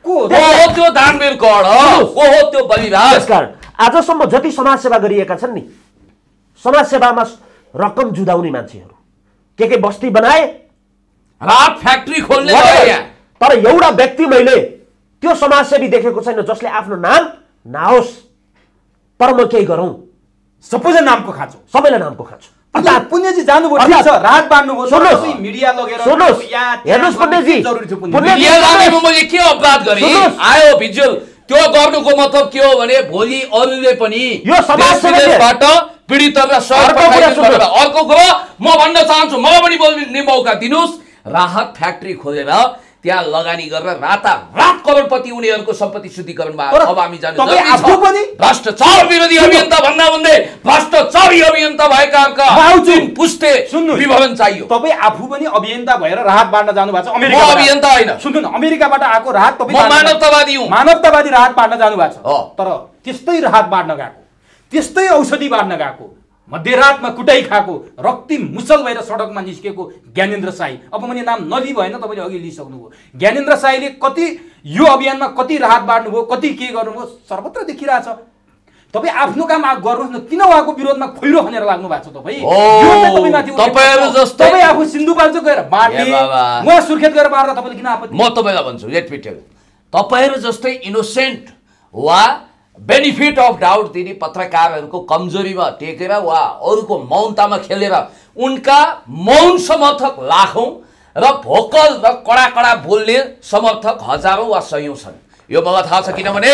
को हो त्यो दानवीर गढ, को हो त्यो बलिराज? त्यसकारण आजसम्म जति समाजसेवा गरिएका छन् नि, समाजसेवामा रकम जुदाउने मान्छेहरू के बस्ती बनाए, रात फ्याक्ट्री खोल्ने, तर एउटा व्यक्ति मैले त्यो समाजसेवी देखेको छैन जसले आफ्नो नाम नहोस् तर म केही गरौँ। सबैले नामको खाँचो, सबैले नामको खाँचो। पुण्यजी जानुभयो, ठिक छ, रात बाँड्नुभयो, सुन्नुहोस्, मिडिया लगेर सुन्नुहोस्, हेर्नुहोस् पुण्यजी, मिडिया लानेमा मैले के अपराध गरेँ? आयो भिजुअल, त्यो गर्नुको मतलब के हो भने भोलि अरूले पनि यो समाजसेवाबाट पीडितहरूलाई सहयोग पठाइदिनु। अर्को कुरो म भन्न चाहन्छु, मलाई पनि बोल्ने मौका दिनुहोस्। राहत फ्याक्ट्री खोलेर त्यहाँ लगानी गरेर रातारात करोडपति उनीहरूको सम्पत्ति शुद्धिकरणमा अब हामी जानु भ्रष्टाचार विरोधी अभियन्ता भन्दा भन्दै भ्रष्टाचारी अभियन्ता भएकाहरूका पुस्ते विवरण चाहियो। तपाईँ आफू पनि अभियन्ता भएर राहत बाँड्न जानु भएको छ। अमेरिका अभियन्ता होइन, सुन्नु न, अमेरिकाबाट आएको राहत तपाईँ मानवतावादी हुँ, मानवतावादी राहत बाँड्न जानु भएको छ। तर त्यस्तै राहत बाँड्न गएको, त्यस्तै औषधि बाँड्न गएको, मध्यरातमा कुटाई खाएको, रक्ती मुसल भएर सडकमा निस्केको ज्ञानेन्द्र साई, अब मैले नाम नलिई भएन, तपाईँले अघि लिइसक्नुभयो। ज्ञानेन्द्र साईले कति यो अभियानमा कति राहत बाँड्नुभयो, कति के गर्नुभयो सर्वत्र देखिरहेछ। तपाईँ आफ्नो काम गर्नुहोस् न, किन उहाँको विरोधमा खोइरो खनेर लाग्नु भएको छ तपाईँ? तपाईँ आफू सिन्धुपाल्चोक गएर बाँड्ने, उहाँ सुर्खेत गएर बाँड्दा तपाईँले किन आपत्ति? म तपाईँलाई भन्छु, लेट मी टेल, तपाईँहरू जस्तै इनोसेन्ट वा बेनिफिट अफ डाउट दिने पत्रकारहरूको कमजोरीमा टेकेर वा अरूको मौनतामा खेलेर उनका मौन समर्थक लाखौं र भोकल र कडा कडा बोल्ने समर्थक हजारौं वा सयौं छन्। यो मलाई थाहा छ, किनभने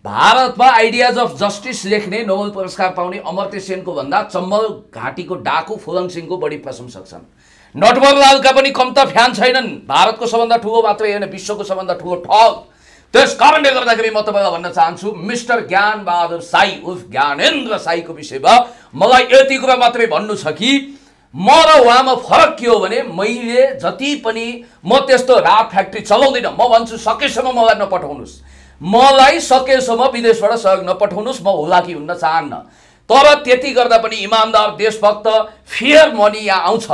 भारतमा आइडियाज अफ जस्टिस लेख्ने नोबेल पुरस्कार पाउने अमर्त्य सेनको भन्दा चम्बल घाटीको डाकु फुलङ सिंहको बढी प्रशंसक छन्। नटवरलालका पनि कम त फ्यान छैनन्। भारतको सबभन्दा ठुलो मात्रै होइन, विश्वको सबभन्दा ठुलो ठग। त्यस कारणले गर्दाखेरि म तपाईँलाई भन्न चाहन्छु, मिस्टर ज्ञान बहादुर साई उर्फ ज्ञानेन्द्र साईको विषयमा मलाई यति कुरा मात्रै भन्नु छ कि म र उहाँमा फरक के हो भने मैले जति पनि म त्यस्तो राहत फ्याक्ट्री चलाउँदिनँ। म भन्छु सकेसम्म मलाई नपठाउनुहोस्, मलाई सकेसम्म विदेशबाट सहयोग नपठाउनुहोस्, म हुलाकी हुन्न चाहन्न। तर त्यति गर्दा पनि इमानदार देशभक्त फेयर मनी यहाँ आउँछ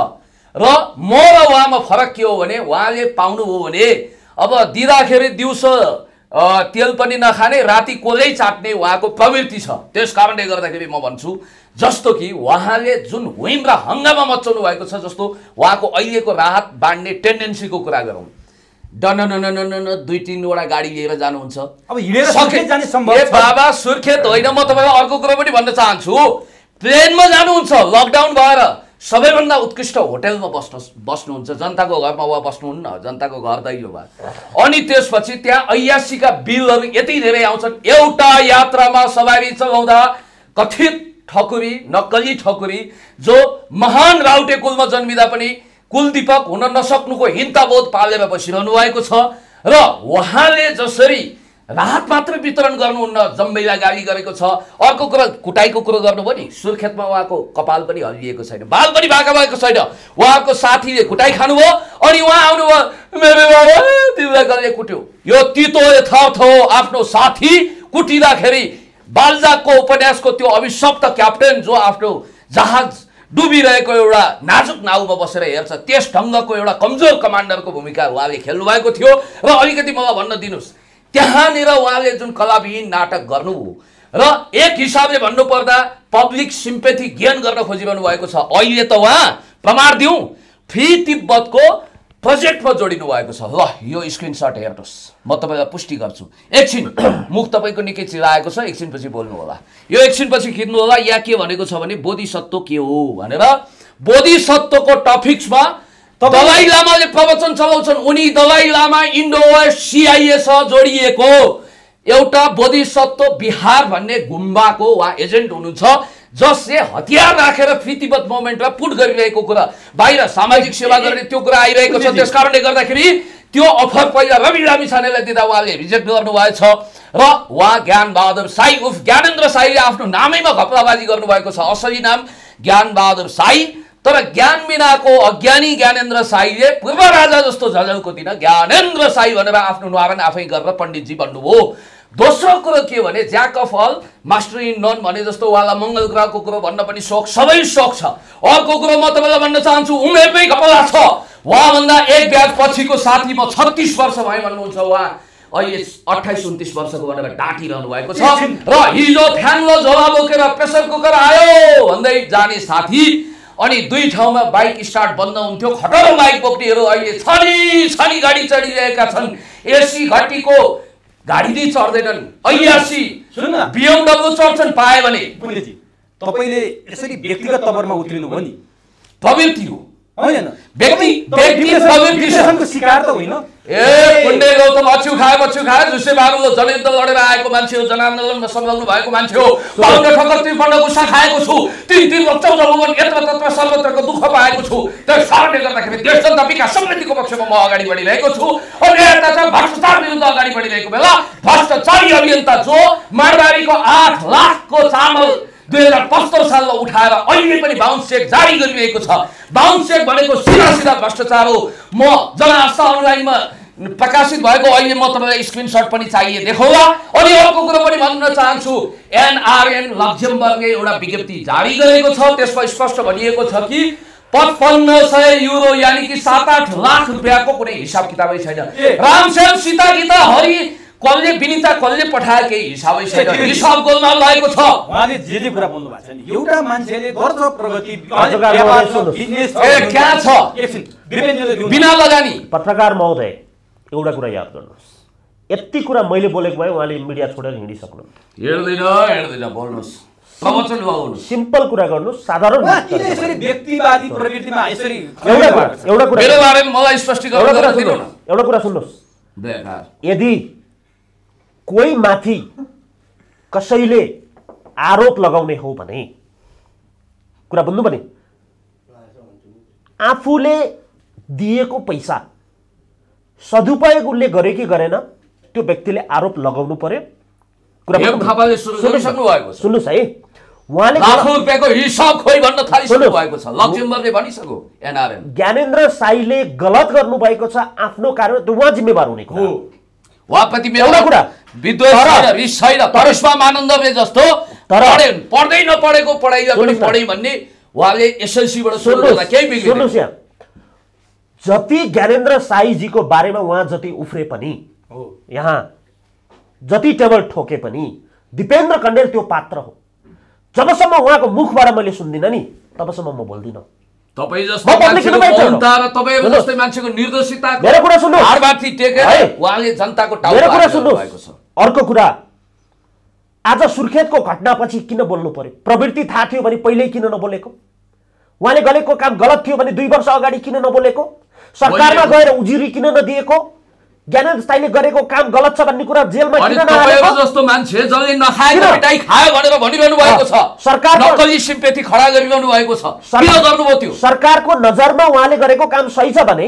र म र उहाँमा फरक के हो भने उहाँले पाउनुभयो भने अब दिँदाखेरि दिउँसो तेल पनि नखाने, राति कोलै चाट्ने उहाँको प्रवृत्ति छ। त्यस कारणले गर्दाखेरि म भन्छु, जस्तो कि उहाँले जुन हुइम र हङ्गामा मचाउनु भएको छ, जस्तो उहाँको अहिलेको राहत बाँड्ने टेन्डेन्सीको कुरा गरौँ, डन 2-3 गाडी लिएर जानुहुन्छ। अब हिँडेर सुर्खेत जाने सम्भव छ? बाबा सुर्खेत होइन, म तपाईँलाई अर्को कुरा पनि भन्न चाहन्छु, प्लेनमा जानुहुन्छ लकडाउन भएर, सबैभन्दा उत्कृष्ट होटलमा बस्नुहुन्छ, जनताको घरमा वा बस्नुहुन्न, जनताको घर दैलो भए। अनि त्यसपछि त्यहाँ ऐयासीका बिलहरू यति धेरै आउँछन्। एउटा यात्रामा सवारी चलाउँदा कथित ठकुरी, नक्कली ठकुरी, जो महान राउटे कुलमा जन्मिँदा पनि कुलदीपक हुन नसक्नुको हिंताबोध पालेर बसिरहनु भएको छ। र उहाँले जसरी राहत मात्र वितरण गर्नुहुन्न, जम्बैलाई गाली गरेको छ। अर्को कुरा कुटाईको कुरो गर्नुभयो नि, सुर्खेतमा उहाँको कपाल पनि हल्लिएको छैन, बाल पनि भाका भएको छैन। उहाँको साथीले कुटाई खानुभयो अनि उहाँ आउनुभयो, मेरो बाबा तिमीलाई कसले कुट्यो? यो तितो यथार्थ हो। आफ्नो साथी कुटिँदाखेरि बालजाकको उपन्यासको त्यो अभिशप्त क्याप्टेन जो आफ्नो जहाज डुबिरहेको एउटा नाजुक नाउमा बसेर हेर्छ, त्यस ढङ्गको एउटा कमजोर कमान्डरको भूमिका उहाँले खेल्नु भएको थियो। र अलिकति मलाई भन्न दिनुहोस्, त्यहाँनिर उहाँले जुन कलाविहीन नाटक गर्नुभयो र एक हिसाबले भन्नुपर्दा पब्लिक सिम्पेथी गेन गर्न खोजिरहनु भएको छ। अहिले त उहाँ प्रमाण दिउँ फ्री तिब्बतको प्रोजेक्टमा जोडिनु भएको छ। ल यो स्क्रिनसट हेर्नुहोस्, म तपाईँलाई पुष्टि गर्छु। एकछिन मुख तपाईँको निकै चिराएको छ, एकछिनपछि बोल्नु होला, यो एकछिनपछि खिच्नु होला। यहाँ के भनेको छ भने बोधिसत्व के हो भनेर, बोधिसत्वको टपिक्समा दलाई लामाले प्रवचन चलाउँछन्। उनी दलाई लामा इन्डो सिआइएसँग जोडिएको एउटा बोधिसत्व बिहार भन्ने गुम्बाको वा एजेन्ट हुनुहुन्छ, जसले हतियार राखेर फ्री तिब्बत मुभमेन्टलाई पुट गरिरहेको कुरा, बाहिर सामाजिक सेवा गर्ने त्यो कुरा आइरहेको छ। त्यस कारणले गर्दाखेरि त्यो अफर पहिला रवि लामिछानेलाई दिँदा उहाँले रिजेक्ट गर्नुभएछ र उहाँ ज्ञान बहादुर साई उर्फ ज्ञानेन्द्र साईले आफ्नो नामैमा घपलाबाजी गर्नुभएको छ। असली नाम ज्ञान बहादुर साई तर ज्ञान बिनाको अज्ञानी ज्ञानेन्द्र साईले पूर्व राजा जस्तो झझल्को दिन ज्ञानेन्द्र साई भनेर आफ्नो नारायण आफै गरेर पण्डितजी भन्नुभयो। दोस्रो कुरो के भने jack of all master in none भने जस्तो उहाँलाई मङ्गल ग्रहको कुरो भन्न पनि सोख, सबै सोख छ। अर्को कुरो म तपाईँलाई भन्न चाहन्छु, उमेरमै घपला छ। उहाँभन्दा एक ब्याज पछिको साथी म 36 वर्ष भयो भन्नुहुन्छ, उहाँ अहिले 28-29 वर्षको भनेर डाँटिरहनु भएको छ। र हिजो फ्यानलो झोला बोकेर प्रेसर कुकर आयो भन्दै जाने साथी, अनि दुई ठाउँमा बाइक स्टार्ट बन्द हुन्थ्यो, खटर बाइक बोक्नेहरू अहिले छनी गाडी चढिरहेका छन्। एसी घटीको गाडी नै चढ्दैनन्, 80 BMW चढ्छन् पाए भने। तपाईले यसरी व्यक्तिगत तवरमा उत्रिनु भयो नि, प्रवृत्ति हो हैन? व्यक्तिको शिकार त होइन। ए पुण्य गौतम अछु खाए जुसे बाबुले जनयुद्ध लडेर आएको मान्छे हो, जनान्दोलनमा संलग्न भएको मान्छे हो। पाउन्ड ठक्कर 53 गुस्सा खाएको छु, 3 वर्ष 14 भवन यत्र तत्र सर्वत्रको दुःख पाएको छु। त्यस कारणले गर्दाखेरि देश जनता विकास समृद्धिको पक्षमा म अगाडि बढिरहेको छु। अनि यता चाहिँ भ्रष्टाचार विरुद्ध अगाडि बढिरहेको बेला भ्रष्टाचारी अभियन्ता जो मारवाडीको 8 लाखको चामल 2075 सालमा उठाएर अहिले पनि बाउन्स चेक जारी गरिरहेको छ। बाउन्स चेक भनेको सिधा भ्रष्टाचार हो। म जनआस्था अनलाइनमा प्रकाशित भएको अहिले म तपाईँलाई स्क्रिनशट पनि चाहिए देखाउला। अनि अर्को कुरो पनि भन्न चाहन्छु, एनआरएन लक्जमबर्गले एउटा विज्ञप्ति जारी गरेको छ, त्यसमा स्पष्ट भनिएको छ कि 5500 युरो यानि कि 7-8 लाख रुपियाँको कुनै हिसाब किताबै छैन। रामसेन सीता गीता हरि कसले विनिता कसले पठाए केही हिसाबै छैन, हिसाब गोलमाल भएको छ। उहाँले जे कुरा बोल्नु भएको छ नि, एउटा मान्छेले गर्छ प्रगति बिजनेस क्या छ बिना लगानी। पत्रकार महोदय एउटा कुरा याद गर्नुहोस्, यति कुरा मैले बोलेको भए उहाँले मिडिया छोडेर हिँडिसक्नु हेर्दैन बोल्नुहोस्, प्रवचन लगाउनुहोस्, सिम्पल कुरा गर्नुहोस्, साधारण व्यक्तिवादी प्रवृत्तिमा यसरी एउटा कुरा मेरो बारेमा मलाई स्पष्टीकरण गर्नु न। एउटा कुरा सुन्नुहोस्, यदि कोही माथि कसैले आरोप लगाउने हो भने कुरा बुझ्नु पनि, आफूले दिएको पैसा सदुपयोग उसले गरे कि गरेन त्यो व्यक्तिले आरोप लगाउनु पर्यो। सुन्नुहोस् है, उहाँले लाखौं रुपैयाँको हिसाब खोइ भन्न थालिसक्नु भएको छ, लक्जमबर्गले भनिसक्यो। एनआरएन ज्ञानेन्द्र साईले गलत गर्नु भएको छ, आफ्नो कारण उहाँ जिम्मेवार हुने हो। उहाँप्रति एउटा कुरा विद्वेष छैन, रिस छैन, करिश्मा मानन्दले जस्तो पढ्दै नपढेको पढाइ पनि पढै भन्ने उहाँले एसएलसीबाट सुरु गर्दा केही बिग्रिदैन। सुन्नुहोस् यहाँ, जति ज्ञानेन्द्र साईजीको बारेमा उहाँ जति उफ्रे पनि, यहाँ जति टेबल ठोके पनि दिपेन्द्र कण्डेल त्यो पात्र हो। जबसम्म उहाँको मुखबाट मैले सुन्दिनँ नि तबसम्म म बोल्दिनँ। तपाईँ जस्तो मौनता र तपाईँ जस्तै मान्छेको निर्दोषिता मेरो कुरा सुन्नुहोस्, हारमाथि टेकेर उहाँले जनताको टाउको मेरो कुरा सुन्नुहोस्। अर्को कुरा, आज सुर्खेतको घटनापछि किन बोल्नु पर्यो? प्रवृत्ति थाहा थियो भने पहिल्यै किन नबोलेको? उहाँले गरेको काम गलत थियो भने 2 वर्ष अगाडि किन नबोलेको? सरकारमा गएर उजुरी किन नदिएको? ज्ञानेन्द्र साईले गरेको काम गलत छ भन्ने कुरा जेलमा किन नहालेको? जस्तो मान्छे जसले नखाएको मिठाई खायो भनेर भनिरहनु भएको छ, सरकार नक्कली सिम्पेथी खडा गरिरहनु भएको छ, किन गर्नुभयो त्यो? सरकारको नजरमा उहाँले गरेको काम सही छ भने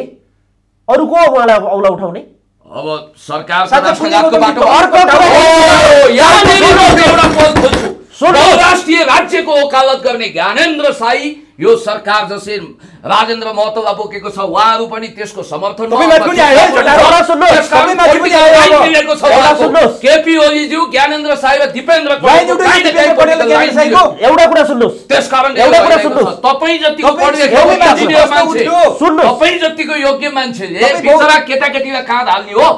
अरु को उहाँलाई औला उठाउने? अब सरकार सदाको बाटो अर्को एउटा पद खोज्छु, राष्ट्रिय राज्यको वकालत गर्ने ज्ञानेन्द्र साई यो सरकार जसले राजेन्द्र महतोलाई बोकेको छ उहाँहरू पनि त्यसको समर्थन केपी ओलीज्यू ज्ञानेन्द्र साई र दिपेन्द्र एउटा कुरा सुन्नुहोस्, त्यसकारण तपाईँ जतिको तपाईँ जतिको योग्य मान्छेले बिचरा केटाकेटीलाई कहाँ हाल्ने हो?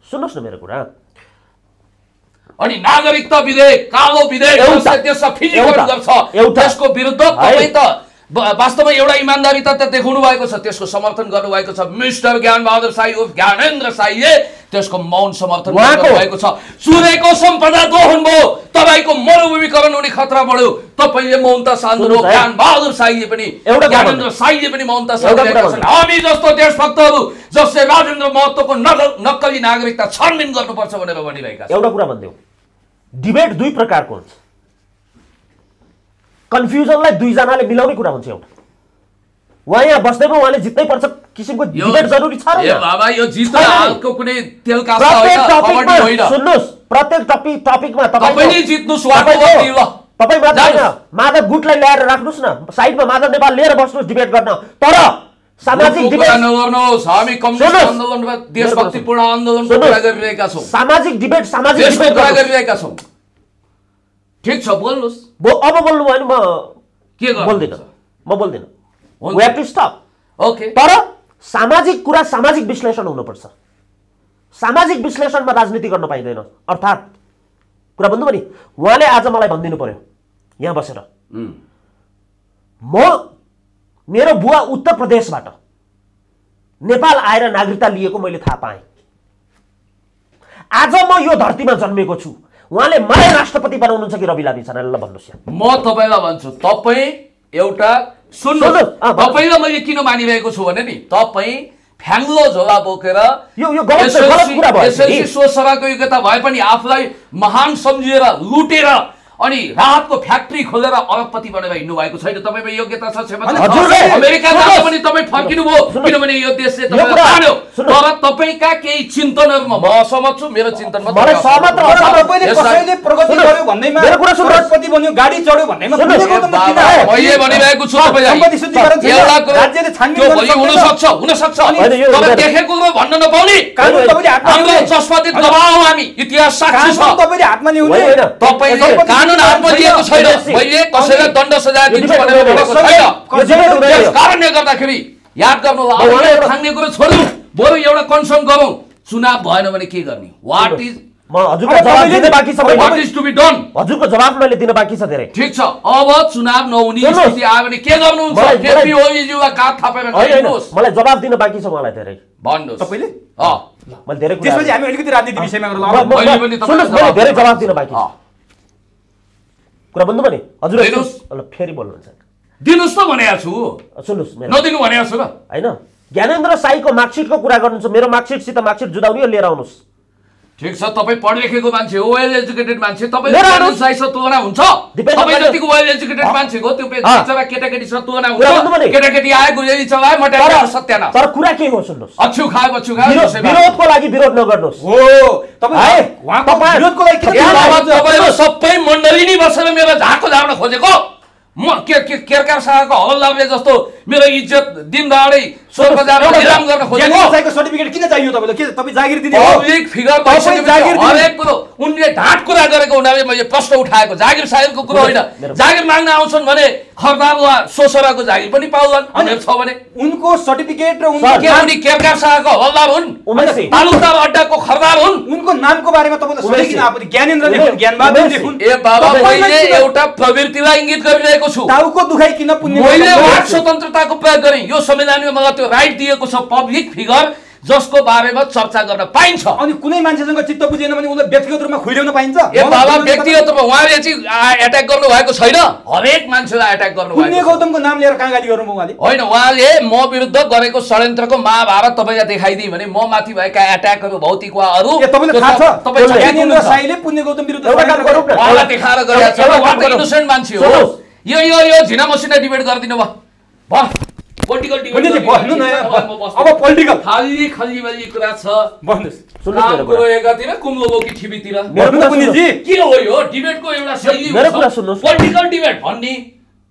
सुन्नुहोस् न मेरो कुरा। अनि नागरिकता विधेयक कालो विधेयक त्यसमा फिजिकरण गर्छ, त्यसको विरुद्ध तपाईँ त वास्तवमा एउटा इमानदारिता त देखाउनु भएको छ, त्यसको समर्थन गर्नुभएको छ। मिस्टर ज्ञानबहादुर साई उर्फ ज्ञानेन्द्र साईले त्यसको मौन समर्थन गर्नुभएको छ। चुरेको सम्पदा दोहन भयो, तपाईँको मरुभूमिकरण हुने खतरा बढ्यो, तपाईँले मौनता साध्नु। ज्ञानबहादुर साईले पनि ज्ञानेन्द्र साईले पनि मौनता साध्नु। हामी जस्तो देशभक्तहरू जसले राजेन्द्र महतोको नक्कली नागरिकता छानबिन गर्नुपर्छ भनेर भनिरहेका छन्। एउटा कुरा भन्दियो, डिबेट 2 प्रकारको हुन्छ। कन्फ्युजनलाई 2 जनाले मिलाउने कुरा हुन्छ। एउटा उहाँ यहाँ बस्दैमा उहाँले जित्नै पर्छ किसिमको डिबेट जरुरी छ र बाबा यो जित हालको कुनै तेल कास्ता होइन, कबड्डी होइन। सुन्नुस्, प्रत्येक टपिकमा तपाईले जित्नुस् वाको गर्नु ल, तपाईँ मात्र होइन, माधव गुटलाई ल्याएर राख्नुहोस् न साइडमा, माधव नेपाल लिएर बस्नुहोस् डिबेट गर्न। तर सामाजिक डिबेट नगर्नुहोस्, हामी कम्युनिस्ट आन्दोलन देशभक्तिपूर्ण आन्दोलनको कुरा गरिरहेका छौँ, सामाजिक डिबेट कुरा गरिरहेका छौँ। ठिक छ, बोल्नुहोस्। अब बोल्नु भयो भने म के बोल्दिनँ, म बोल्दिनँ। We have to stop. Okay, तर सामाजिक कुरा सामाजिक विश्लेषण हुनुपर्छ। सामाजिक विश्लेषणमा राजनीति गर्न पाइँदैन। अर्थात् कुरा भन्नु भने उहाँले आज मलाई भनिदिनु पर्यो यहाँ बसेर, मेरो बुवा उत्तर प्रदेशबाट नेपाल आएर नागरिकता लिएको मैले थाहा पाएँ। आज म यो धरतीमा जन्मेको छु, उहाँले मलाई राष्ट्रपति बनाउनुहुन्छ कि रवि लामी छानेलाई भन्नुहोस्। म तपाईँलाई भन्छु, तपाईँ एउटा सुन्नुहोस्, तपाईँलाई मैले किन मानिरहेको छु भने नि, तपाईँ फ्याङ्लो झोला बोकेर एसएलसी सोच सभाको योग्यता भए पनि आफूलाई महान सम्झिएर लुटेर अनि राहतको फ्याक्ट्री खोलेर अरबपति बनेर हिँड्नु भएको छैन। तपाईँमा योग्यता छ, अमेरिका जाँदा पनि तपाईँ फर्किनु भयो किनभने यो देशले तपाईँलाई तान्यो। तर तपाईँका केही चिन्तनहरूमा म असहमत छु। मेरो चिन्तनमा कसैले प्रगति गर्यो भन्दैमा, अरबपति बन्यो, गाडी चढ्यो भन्दैमा मैले भनिरहेको छु तपाईँलाई एउटा कुरो हुन सक्छ तर देखेको कुरो भन्न नपाउने हाम्रो चस्पादित दबाउ हामी इतिहास साक्षी छ। तपाईँले हातमा ल्याउने तपाईँले कानुन हातमा लिएको छैन, मैले कसैलाई दण्ड सजाय दिन्छु भनेर भनेको छैन। त्यस कारणले गर्दाखेरि याद गर्नु, खाने कुरो छोड्नु, बरु एउटा कन्सर्न गरौँ, चुनाव भएन भने के गर्ने, what is to be done. हजुरको जवाब मैले दिन बाँकी छ धेरै। ठिक छ, अब चुनाव नहुने स्थिति आयो भने के गर्नुहुन्छ? काठ थापेर मलाई जवाब दिन बाँकी छ, मलाई धेरै भन्नुहोस् तपाईँले। मैले धेरै त्यसपछि हामी अलिकति राजनीति विषयमा धेरै जवाब दिन बाँकी छ। कुरा भन्नु भने हजुर फेरि बोल्नुहुन्छ, दिनुहोस् त भनेको छु, सुन्नुहोस् नदिनु भनेको छु र होइन। ज्ञानेन्द्र साईको मार्कसिटको कुरा गर्नुहुन्छ, मेरो मार्कसिटसित मार्कसिट जुदाउने लिएर आउनुहोस्। ठिक छ, तपाईँ पढ लेखेको मान्छे हो, वेल एजुकेटेड मान्छे, तपाईँ साईसँग तुलना हुन्छ? तपाईँ जतिको वेल एजुकेटेड मान्छे हो त्यो बिचरा केटाकेटीसँग तुलना हुन्छ? केटाकेटी आए गुलेरी चलाए मट्याएर सत्याना। तर कुरा के हो सुन्नुहोस्, अछु खाए बच्छु खाए, विरोधको लागि विरोध नगर्नुहोस्। हो तपाईँ विरोधको लागि सबै मण्डली नै बसेर मेरो झाको झार्न खोजेको म केरकार शाहको हवलदारले जस्तो मेरो इज्जत दिन दहाडै स्वर्ग जान निलाम गर्न खोजेको सर्टिफिकेट किन चाहियो तपाईँले? के तपाईँ जागिर दिने पब्लिक फिगर हरेक कुरो उनले ढाँट कुरा गरेको हुनाले मैले प्रश्न उठाएको। जागिर सागिरको कुरो होइन, जागिर माग्न आउँछन् भने खरदार वा सोसराको जागिर पनि पाउलान् भनेर छ भने उनको सर्टिफिकेट र उनी केरकार शाहको हवलदार हुन्, तालुकदार अड्डाको खरदार हुन्। उनको नामको बारेमा तपाईँले सोचे किन? आप ज्ञानेन्द्र लेखुन्, ज्ञानबहादुर लेखुन्। ए बाबा, मैले एउटा प्रवृत्तिलाई इंगित गरिरहेको छु। टाउको दुखाइ किन पुण्य? मैले वाक स्वतन्त्रताको प्रयोग गरेँ, यो संविधानमा मलाई त्यो राइट दिएको छ। पब्लिक फिगर जसको बारेमा चर्चा गर्न पाइन्छ। अनि कुनै मान्छेसँग चित्त बुझेन भने उसलाई व्यक्तिगत रूपमा खुइल्याउन पाइन्छ? ए बाबा, व्यक्तिगत रूपमा उहाँले चाहिँ एट्याक गर्नु भएको छैन, हरेक मान्छेलाई एट्याक गर्नु भएको। पुण्य गौतमको नाम लिएर कहाँ गाली गर्नु उहाँले? होइन, उहाँले म विरुद्ध गरेको षड्यन्त्रको महाभारत तपाईँलाई देखाइदिए भने म माथि भएका एट्याकहरू भौतिक वा अरू तपाईँले थाहा छ? ज्ञानेन्द्र साईले पुण्य गौतम विरुद्ध उहाँलाई देखाएर गरेको छ। उहाँ त इनोसेन्ट मान्छे हो। यो झिना मसिना डिबेट गरिदिनु भयो। पोलिटिकल डिबेट भन्नु न, अब पोलिटिकल खाली खाली वाली कुरा छ। भन्नुस् कुरो एकातिर कुम्लो कि ठिबीतिर के हो यो डिबेटको एउटा शैली हुन्छ। पोलिटिकल डिबेट भन्ने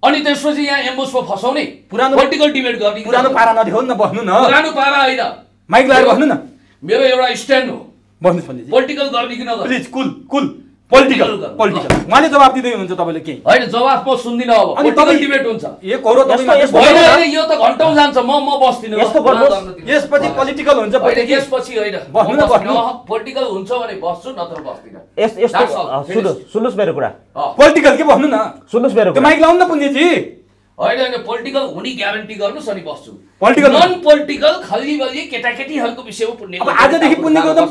अनि त्यसपछि यहाँ एम्बुसमा फसाउने, पुरानो पोलिटिकल डिबेट गर्ने। पुरानो पारा नदेखाउनु न, बस्नु न। पुरानो पारा होइन, माइक लगाएर बस्नु न। मेरो एउटा स्ट्यान्ड हो, भन्नुस् भन्नु। पोलिटिकल गर्ने कि नगर्ने? प्लिज कुल कुल पोलिटिकल उहाँले जवाब दिँदै हुनुहुन्छ तपाईँले के? होइन, जवाब म सुन्दिनँ। अब अनि तपाईँ डिबेट हुन्छ यो कौरो होइन, यो त घन्टौँ जान्छ। म बस्दिनँ। यसपछि पोलिटिकल हुन्छ। यसपछि होइन, पोलिटिकल हुन्छ भने बस्छु, नत्र बस्दिनँ। सुन्नुहोस् मेरो कुरा, पोलिटिकल के भन्नु न, सुन्नुहोस् मेरो माइक लाउनु न पुण्यजी। होइन, पोलिटिकल हुने ग्यारेन्टी गर्नुहोस् अनि बस्छु। पोलिटिकल नन पोलिटिकल खल्ली बल्ली केटाकेटीहरूको विषयमा पुण्य आजदेखि पुण्य गौतम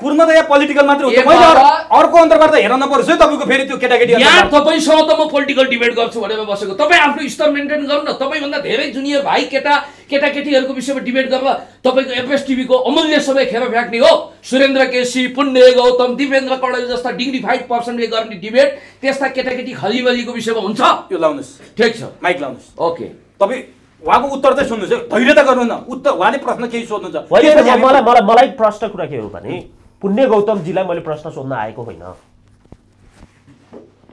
पूर्णतया पोलिटिकल मात्र हुन्छ। मैले अर्को अन्तर्वार्ता हेर्न नपरोस् है तपाईँको। फेरि त्यो केटाकेटी यहाँ तपाईँसँग त म पोलिटिकल डिबेट गर्छु भनेर बसेको। तपाईँ आफ्नो स्तर मेन्टेन गर्नु न। तपाईँभन्दा धेरै जुनियर भाइ केटाकेटीहरूको विषयमा डिबेट गरेर तपाईँको एफएस टिभीको अमूल्य समय खेर फ्याँक्ने हो। सुरेन्द्र केसी, पुण्य गौतम, दिपेन्द्र कौडेल जस्ता डिग्निफाइड पर्सनले गर्ने डिबेट त्यस्ता केटाकेटी खलीबलीको विषयमा हुन्छ? यो लाउनुहोस्, ठिक छ, माइक लाउनुहोस्। ओके, तपाईँ उहाँको उत्तर चाहिँ सुन्नुहोस्, धैर्यता गर्नु न। उत्तर उहाँले प्रश्न केही सोध्नुहुन्छ। मलाई प्रश्न कुरा के हो भने पुण्य गौतमजीलाई मैले प्रश्न सोध्न आएको होइन।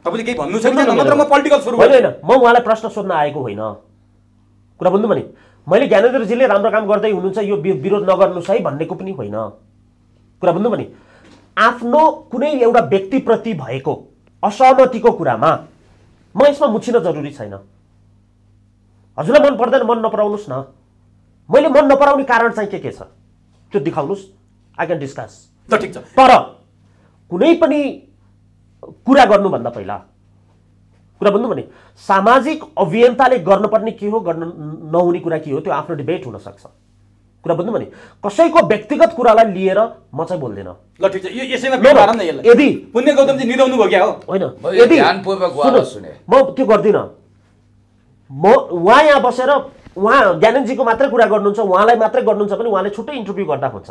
तपाईँले केही भन्नु छ कि नत्र म पोलिटिकल सुरु होइन होइन, म उहाँलाई प्रश्न सोध्न आएको होइन, कुरा बुझ्नु भने मैले ज्ञानेन्द्रजीले राम्रो काम गर्दै हुनुहुन्छ यो विरोध नगर्नुहोस् है भन्नेको पनि होइन, कुरा बुझ्नु भने आफ्नो कुनै एउटा व्यक्तिप्रति भएको असहमतिको कुरामा म यसमा मुछिन जरुरी छैन। हजुरलाई मन पर्दैन मन नपराउनुहोस् न, मैले मन नपराउने कारण चाहिँ के छ त्यो देखाउनुहोस्, आई क्यान डिस्कस। ल ठिक छ, तर कुनै पनि कुरा गर्नुभन्दा पहिला कुरा बुझ्नु भने सामाजिक अभियन्ताले गर्नुपर्ने के हो गर्न नहुने कुरा के हो त्यो आफ्नो डिबेट हुन सक्छ, कुरा बुझ्नु भने कसैको व्यक्तिगत कुरालाई लिएर म चाहिँ बोल्दिन। ल ठिक छ, यो यसैमा बिगारौँ न यसलाई। यदि पुण्य गौतमजी निदाउनु भयो क्या हो? होइन, यदि ध्यानपूर्वक उहाँलाई सुने म त्यो गर्दिन। म उहाँ यहाँ बसेर उहाँ ज्ञानेन्द्रजीको मात्रै कुरा गर्नुहुन्छ, उहाँलाई मात्रै गर्नुहुन्छ भने उहाँले छुट्टै इन्टरभ्यू गर्दा हुन्छ,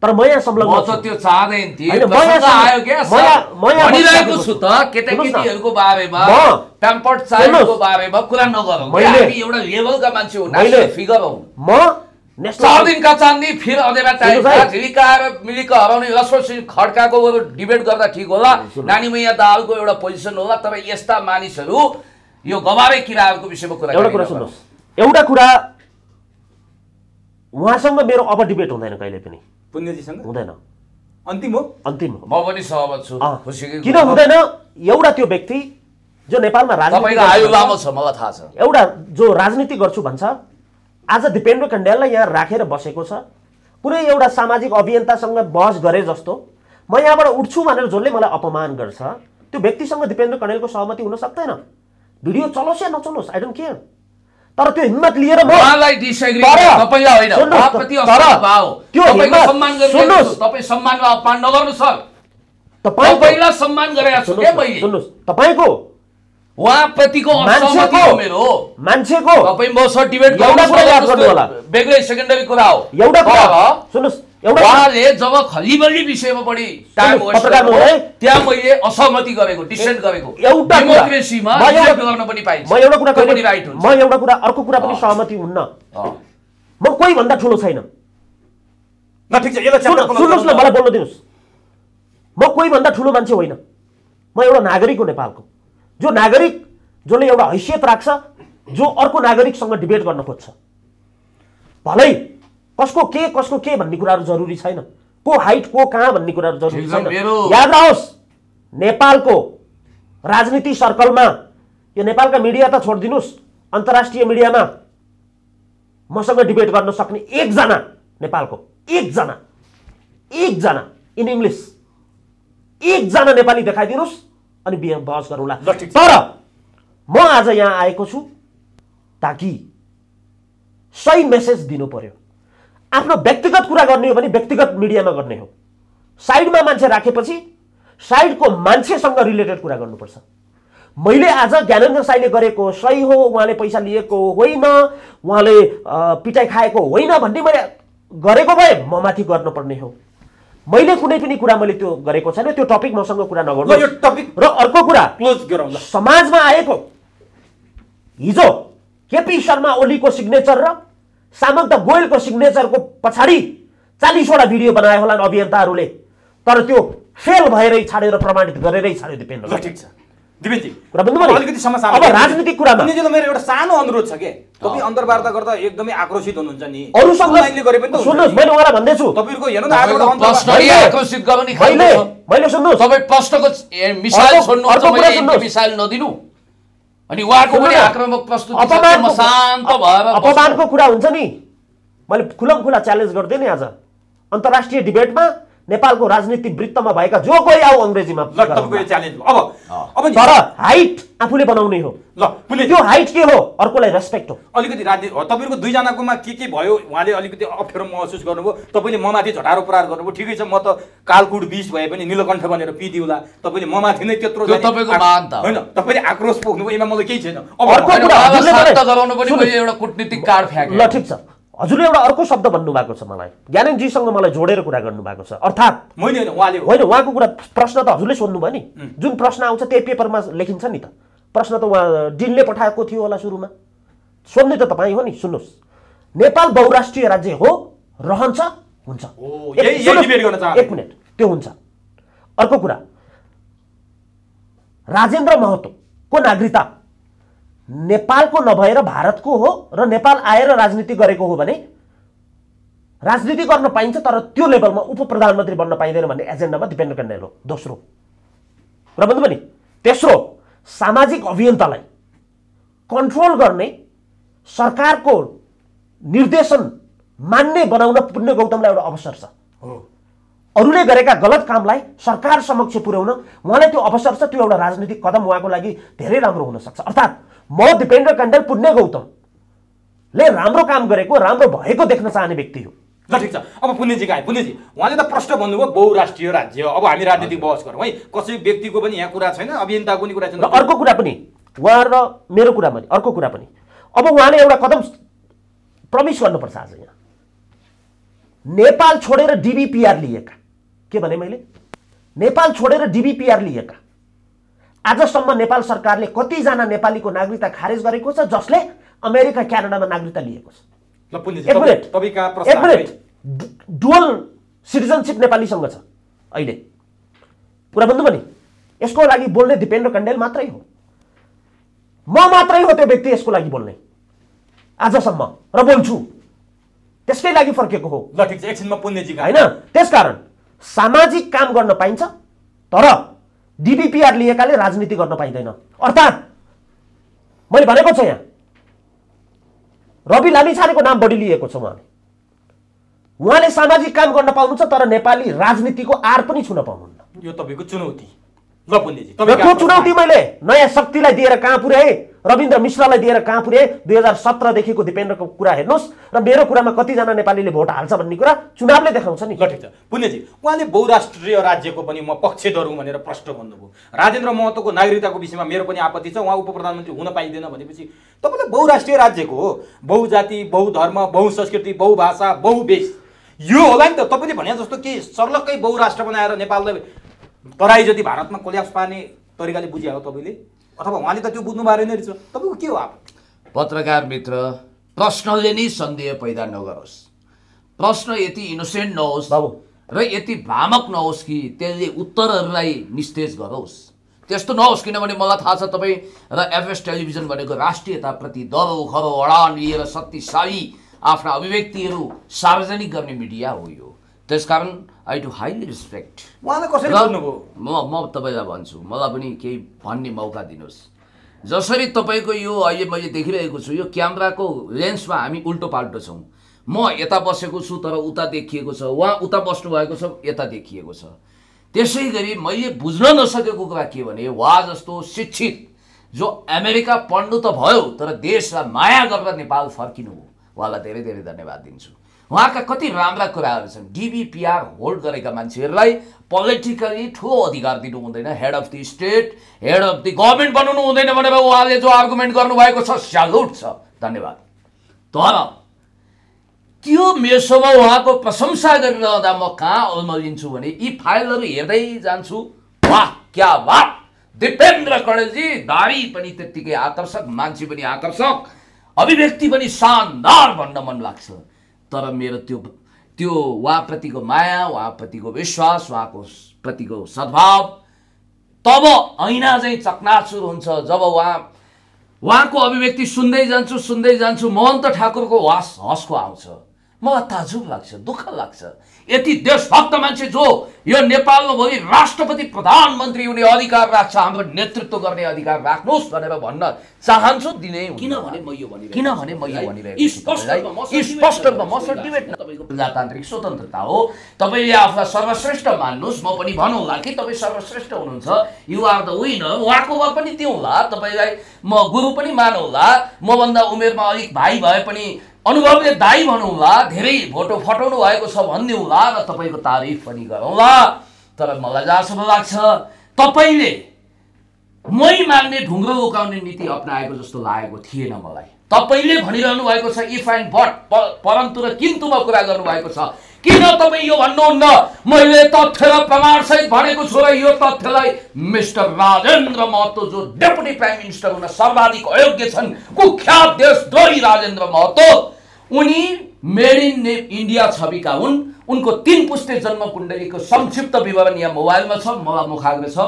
तर म यहाँ संलग्न म त त्यो चाहदैन थिएँ। आयो क्या भनिरहेको छु त केटाकेटीहरूको बारेमा प्याम्पर्ड चाइल्डको बारेमा कुरा नगरौँ, हामी एउटा लेभलका मान्छे हो, नेसनल फिगर हौ। म 4 दिनका चाँदनी फिर अँधेरा टाइम झिलिका मिलिका हराउने लक्ष्मण खड्काको डिबेट गर्दा ठिक होला, नानी मैया दालको एउटा पोजिसन होला, तर यस्ता मानिसहरू यो गवारे किराहरूको विषयमा कुरा एउटा कुरा सुन्नुहोस्, एउटा कुरा उहाँसँग मेरो अब डिबेट हुँदैन कहिले पनि, पुण्यजीसँग हुँदैन, अन्तिम हो, अन्तिम हो। म पनि सहमत छु। किन हुँदैन? एउटा त्यो व्यक्ति जो नेपालमा राजनीति आयु लामो छ मलाई थाहा छ, एउटा जो राजनीति गर्छु भन्छ, आज दिपेन्द्र कण्डेललाई यहाँ राखेर बसेको छ, कुनै एउटा सामाजिक अभियन्तासँग बहस गरे जस्तो म यहाँबाट उठ्छु भनेर जसले मलाई अपमान गर्छ त्यो व्यक्तिसँग दिपेन्द्र कण्डेलको सहमति हुन सक्दैन। भिडियो चलोस् या नचलोस् आई डोन्ट केयर, तर त्यो हिम्मत लिएर म उहाँलाई डिसएग्री तपाईलाई होइन उहाँप्रति असम्मान भाव तपाईको सम्मान गर्नु, तपाई सम्मानमा अपमान नगर्नु सर, तपाईलाई सम्मान गरेको छु के मैले। सुन्नुस्, तपाईको उहाँप्रतिको असहमति हो मेरो, मान्छेको तपाई मसँग डिबेट एउटा कुरा याद गर्नु होला, बेग्लै सेकेन्डरी कुरा हो। एउटा कुरा सुन्नुस्, उहाँले जब खलीबली विषयमा बढी टाइम वेस्ट गर्नुभयो त्यहाँ मैले असहमति गरेको, डिसेन्ट गरेको, एउटा डेमोक्रेसीमा डिबेट गर्न पनि पाइन्छ, म एउटा कुरा पनि राइट हुन्छ। म एउटा कुरा अर्को कुरा पनि सहमति हुन्न, म कोही भन्दा ठुलो छैन। ल ठिक छ, यसलाई सुन्नुहोस् न, मलाई बोल्न दिनुहोस्, म कोही भन्दा ठुलो मान्छे होइन, म एउटा नागरिक हो नेपालको, जो नागरिक जसले एउटा हैसियत राख्छ, जो अर्को नागरिकसँग डिबेट गर्न खोज्छ। भलै कसको के भन्ने कुराहरू जरुरी छैन, को हाइट को कहाँ भन्ने कुराहरू जरुरी छैन। याद रहोस्, नेपालको राजनीति सर्कलमा यो नेपालका मिडिया त छोडिदिनुहोस्, अन्तर्राष्ट्रिय मिडियामा मसँग डिबेट गर्न सक्ने एकजना नेपालको एकजना इन इङ्ग्लिस एकजना नेपाली देखाइदिनुहोस् अनि बहस गरौँला। तर म आज यहाँ आएको छु ताकि सही मेसेज दिनु पर्यो। आफ्नो व्यक्तिगत कुरा गर्ने हो भने व्यक्तिगत मिडियामा गर्ने हो, साइडमा मान्छे राखेपछि साइडको मान्छेसँग रिलेटेड कुरा गर्नुपर्छ। मैले आज ज्ञानेन्द्र साईले गरेको सही हो, उहाँले पैसा लिएको होइन, उहाँले पिटाइ खाएको होइन भन्ने मैले गरेको भए म माथि गर्नुपर्ने हो। मैले कुनै पनि कुरा मैले त्यो गरेको छैन, त्यो टपिक मसँग कुरा नगर्नु। यो टपिक र अर्को कुरा क्लोज गरौँ ल। समाजमा आएको हिजो केपी शर्मा ओलीको सिग्नेचर र सामन्त गोयलको सिग्नेचरको पछाडि 40 वटा भिडियो बनाए होलान् अभियन्ताहरूले, तर त्यो फेल भएरै छाडेर प्रमाणित गरेरै छाड्यो दिपेन्द्र। ल ठिक छ दिपेनजी, अलिकति समस्या अब राजनीतिक कुरामा मेरो एउटा सानो अनुरोध छ के, तपाईँ अन्तर्वार्ता गर्दा एकदमै आक्रोशित हुनुहुन्छ नि, अरूसँग गरे पनि त सुन्नुहोस्, मैले उहाँलाई भन्दैछु तपाईहरुको हेर्नु न आक्रोशित गर्ने खालको मैले सुन्नुहोस्, सबै प्रश्नको मिसाल छोड्नु हुन्छ, मैले एउटा मिसाल नदिनु अनि उहाँको पनि आक्रामक प्रस्तुति म शान्त भएर अपमानको कुरा हुन्छ नि, मैले खुलमखुला च्यालेन्ज गर्दै नि आज अन्तर्राष्ट्रिय डिबेटमा नेपालको राजनीतिक वृत्तमा भएका जो कोही आऊ अंग्रेजीमा च्यालेन्ज। अब तर हाइट आफूले बनाउने हो। ल पुलिस त्यो हाइट के हो? अर्कोलाई रेस्पेक्ट हो। अलिकति राजनीति तपाईहरुको दुईजनाकोमा के भयो, उहाँले अलिकति अप्ठ्यारो महसुस गर्नुभयो, तपाईले म माथि झटारो प्रहार गर्नुभयो, ठिकै छ, म त कालकुट 20 भए पनि नीलकण्ठ बनेर पिदिउला, तपाईले म माथि नै त्यत्रो तपाईको महानता हैन, तपाईले आक्रोश पोख्नुभयो, एमा मलाई केही छैन। अब अर्को कुरा शान्त गराउनु पनि मैले एउटा कूटनीतिक कार्ड फ्याके। ल ठिक छ, हजुरले एउटा अर्को शब्द भन्नु भएको छ, मलाई ज्ञानेन्द्रजीसँग मलाई जोडेर कुरा गर्नु भएको छ, अर्थात् मैले हैन उहाँले होइन, उहाँको कुरा प्रश्न त हजुरले सोध्नु भयो नि, जुन प्रश्न आउँछ त्यही पेपरमा लेखिन्छ नि त, प्रश्न त उहाँ डिनले पठाएको थियो होला सुरुमा, सोध्ने त तपाईँ हो नि। सुन्नुहोस्, नेपाल बहुराष्ट्रिय राज्य हो, रहन्छ, हुन्छ, एक मिनेट, त्यो हुन्छ। अर्को कुरा, राजेन्द्र महतोको नागरिकता नेपालको नभएर भारतको हो र नेपाल आएर राजनीति गरेको हो भने राजनीति गर्न पाइन्छ, तर त्यो लेभलमा उप प्रधानमन्त्री बन्न पाइँदैन भन्ने एजेन्डामा दिपेन्द्र कण्डेल हो। दोस्रो र भन्नु पनि तेस्रो, सामाजिक अभियन्तालाई कन्ट्रोल गर्ने सरकारको निर्देशन मान्ने बनाउन पुण्य गौतमलाई एउटा अवसर छ। अरूले गरेका गलत कामलाई सरकार समक्ष पुर्याउन उहाँलाई त्यो अवसर छ। त्यो एउटा राजनीतिक कदम उहाँको लागि धेरै राम्रो हुन सक्छ। अर्थात् म दिपेन्द्र कण्डेल पुण्य गौतमले राम्रो काम गरेको, राम्रो भएको देख्न चाहने व्यक्ति हो। ल ठिक छ, अब पुण्यजी कहाँ? पुण्यजी उहाँले त प्रश्न भन्नुभयो बहुराष्ट्रिय राज्य, अब हामी राजनीतिक बहस गरौँ है। कसै व्यक्तिको पनि यहाँ कुरा छैन, अभियन्ताको पनि कुरा छैन। अर्को कुरा पनि उहाँ र मेरो कुरामा अर्को कुरा पनि, अब उहाँले एउटा कदम प्रमिस गर्नुपर्छ। आज यहाँ नेपाल छोडेर डिबिपिआर लिएका, के भने मैले, नेपाल छोडेर डिबिपिआर लिएका आजसम्म नेपाल सरकारले कतिजना नेपालीको नागरिकता खारेज गरेको छ जसले अमेरिका क्यानाडामा नागरिकता लिएको छ? एक मिनट, डुअल सिटिजनसिप नेपालीसँग छ अहिले। कुरा भन्नु पनि यसको लागि बोल्ने दिपेन्द्र कण्डेल मात्रै हो, म मात्रै हो त्यो व्यक्ति यसको लागि बोल्ने आजसम्म, र बोल्छु, त्यसकै लागि फर्केको हो। ल ठिक छ, एकछिनमा पुण्यजी हैन। त्यसकारण सामाजिक काम गर्न पाइन्छ, तर डिबिपिआर लिएकाले राजनीति गर्न पाइँदैन। अर्थात् मैले भनेको छु यहाँ रवि लामिछानेको नाम बढी लिएको छ उहाँले सामाजिक काम गर्न पाउनुहुन्छ, तर नेपाली राजनीतिको आर पनि छुन पाउनुहुन्न। यो तपाईँको चुनौती। ल पुण्यजी, त्यो चुनौती मैले नयाँ शक्तिलाई दिएर कहाँ पुर्याएँ, रविन्द्र मिश्रलाई दिएर कहाँ पुर्याएँ। 2017 देखिको दिपेन्द्रको कुरा हेर्नुहोस् र मेरो कुरामा कतिजना नेपालीले भोट हाल्छ भन्ने कुरा चुनावले देखाउँछ नि। ल ठिक छ पुण्यजी, उहाँले बहुराष्ट्रिय राज्यको पनि म पक्षधर हुँ भनेर प्रश्न भन्नुभयो। राजेन्द्र महतोको नागरिकताको विषयमा मेरो पनि आपत्ति छ, उहाँ उप प्रधानमन्त्री हुन पाइँदैन भनेपछि तपाईँले बहुराष्ट्रिय राज्यको हो, बहुजाति, बहुधर्म, बहुसंस्कृति, बहुभाषा, बहुवेश यो होला नि त। तपाईँले भने जस्तो कि सर्लक्कै बहुराष्ट्र बनाएर नेपाललाई तराई जति भारतमा कोल्याप्स पार्ने तरिकाले बुझ्या हो तपाईँले, अथवा उहाँले त त्यो बुझ्नु बारे नै रहेछ। तपाईँको के हो आप? पत्रकार मित्र, प्रश्नले नै सन्देह पैदा नगरोस्, प्रश्न यति इनोसेन्ट नहोस् र यति भ्रामक नहोस् कि त्यसले उत्तरहरूलाई निस्तेज गरोस्। त्यस्तो नहोस्, किनभने मलाई थाहा छ तपाईँ र एफएस टेलिभिजन भनेको राष्ट्रियताप्रति दरो खरो अडान लिएर शक्तिशाली आफ्ना अभिव्यक्तिहरू सार्वजनिक गर्ने मिडिया हो यो। त्यसकारण आई डु हाइली रेस्पेक्ट। उहाँले कसरी बोल्नुभयो? म तपाईँलाई भन्छु, मलाई पनि केही भन्ने मौका दिनुहोस्। जसरी तपाईँको यो अहिले मैले देखिरहेको छु, यो क्यामेराको लेन्समा हामी उल्टो पाल्टो छौँ। म यता बसेको छु तर उता देखिएको छ, उहाँ उता बस्नु भएको छ यता देखिएको छ। त्यसै गरी मैले बुझ्न नसकेको कुरा के भने, उहाँ जस्तो शिक्षित जो अमेरिका पढ्नु त भयो तर देशलाई माया गरेर नेपाल फर्किनु हो, उहाँलाई धेरै धेरै धन्यवाद दिन्छु। उहाँका कति राम्रा कुराहरू छन्। डिबिपिआर होल्ड गरेका मान्छेहरूलाई पोलिटिकली ठुलो अधिकार दिनु हुँदैन, head of the state, head of the government बनाउनु हुँदैन भनेर उहाँले जो आर्गुमेन्ट गर्नुभएको छ स्यालुट छ, धन्यवाद। तर त्यो मेसोमा उहाँको प्रशंसा गरिरहँदा म कहाँ अल्मलिन्छु भने यी फाइलहरू हेर्दै जान्छु, वाह क्या वाह, दिपेन्द्र कण्डेलजी दारी पनि त्यत्तिकै आकर्षक, मान्छे पनि आकर्षक, अभिव्यक्ति पनि शानदार भन्न मन लाग्छ। तर मेरो त्यो उहाँप्रतिको माया, उहाँप्रतिको विश्वास, उहाँको प्रतिको सद्भाव तब ऐना चाहिँ चकनाचुर हुन्छ जब उहाँको अभिव्यक्ति सुन्दै जान्छु महन्त ठाकुरको हँसको आउँछ। मलाई ताजुब लाग्छ, दुःख लाग्छ। यति देशभक्त मान्छे जो यो नेपालमा भोलि राष्ट्रपति प्रधानमन्त्री हुने अधिकार राख्छ, हाम्रो नेतृत्व गर्ने अधिकार राख्नुहोस् भनेर भन्न चाहन्छु, दिनै किनभने म यो भनिरहेको स्पष्ट रूपमा म सर्टिफिकेट तपाईँको प्रजातान्त्रिक स्वतन्त्रता हो। तपाईँले आफूलाई सर्वश्रेष्ठ मान्नुहोस्, म पनि भनौँला कि तपाईँ सर्वश्रेष्ठ हुनुहुन्छ, यु आर द विनर। उहाँको भए पनि दिउँला, तपाईँलाई म गुरु पनि मानौँला, मभन्दा उमेरमा अलिक भाइ भए पनि अनुभवले दाई भनौँला, धेरै भोटो फटाउनु भएको छ भनिदिउँला र तपाईँको तारिफ पनि गरौँला। तर मलाई जहाँसम्म लाग्छ तपाईँले मै माग्ने ढुङ्ग्रो लुकाउने नीति अपनाएको जस्तो लागेको थिएन मलाई। तपाईँले भनिरहनु भएको छ इफ एन्ड बट, परन्तु र किन्तुमा कुरा गर्नुभएको छ। किन तपाईँ यो भन्नुहुन्न मैले तथ्य र प्रमाणसहित भनेको छु र यो तथ्यलाई मिस्टर राजेन्द्र महतो जो डेपुटी प्राइम मिनिस्टर हुन सर्वाधिक अयोग्य छन्, कुख्यात देशद्रोही राजेन्द्र महतो, उनी मेड इन इन्डिया छविका हुन्। उनको 3 पुस्ते जन्म कुण्डलीको संक्षिप्त विवरण यहाँ मोबाइलमा छ, मलाई मुखाग्र छ।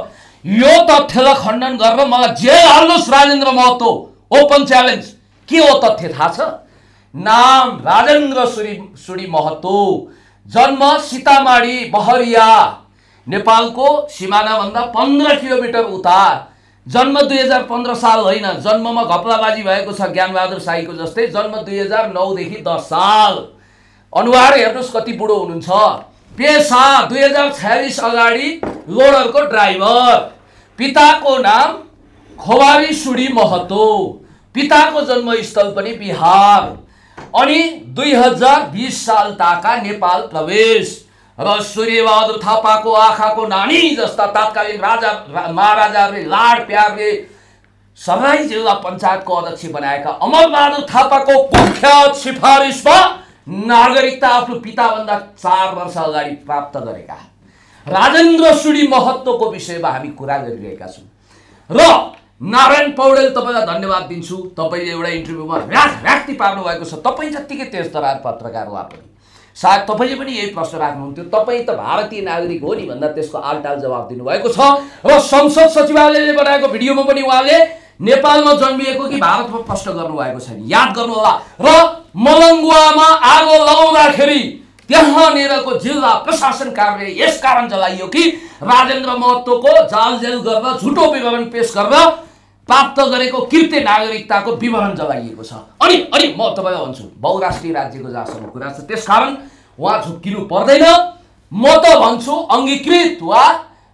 यो तथ्यलाई खण्डन गरेर मलाई जेल हाल्नुहोस् राजेन्द्र महतो, ओपन च्यालेन्ज। के हो तथ्य थाहा छ? नाम राजेन्द्र सुडी महतो, जन्म सीतामाढी बहरिया, नेपालको सिमानाभन्दा 15 किलोमिटर उता। जन्म 2015 साल होइन, जन्ममा घपलाबाजी भएको छ ज्ञानबहादुर शाहीको जस्तै। जन्म 2009 देखि 10 साल। अनुहार हेर्नुहोस् कति बुढो हुनुहुन्छ। पेसा 2046 अगाडि लोडरको ड्राइभर। पिताको नाम खोबारी सुडी महतो, पिताको जन्मस्थल पनि बिहार। अनि 2020 साल ताका नेपाल प्रवेश र सूर्यबहादुर थापाको आँखाको नानी जस्ता तत्कालीन राजा महाराजाहरूले लाड प्यारले सराई जिल्ला पञ्चायतको अध्यक्ष बनाएका अमरबहादुर थापाको कुख्यात सिफारिसमा नागरिकता आफ्नो पिताभन्दा 4 वर्ष अगाडि प्राप्त गरेका राजेन्द्र सुडी महत्त्वको विषयमा हामी कुरा गरिरहेका छौँ। र नारायण पौडेल, तपाईँलाई धन्यवाद दिन्छु। तपाईँले एउटा इन्टरभ्यूमा राख्ती पार्नु भएको छ। तपाईँ जत्तिकै तेज तरार पत्रकार हो पनि, सायद तपाईँले पनि यही प्रश्न राख्नुहुन्थ्यो। तपाईँ त भारतीय नागरिक हो नि भन्दा त्यसको आलटाल जवाब दिनुभएको छ। र संसद सचिवालयले बनाएको भिडियोमा पनि उहाँले नेपालमा जन्मिएको कि भारतमा प्रश्न गर्नुभएको छैन, याद गर्नुहोला। र मलङ्गुवामा आगो लगाउँदाखेरि त्यहाँनिरको जिल्ला प्रशासन कार्यालय यस कारण जलाइयो कि राजेन्द्र महतोको जाल जेल गर्न, झुटो विवरण पेश गरेर प्राप्त गरेको कृत्य नागरिकताको विवरण जलाइएको छ। अनि म तपाईँलाई भन्छु, बहुराष्ट्रिय राज्यको जहाँसम्म कुरा छ त्यसकारण उहाँ झुक्किनु पर्दैन। म त भन्छु अङ्गीकृत वा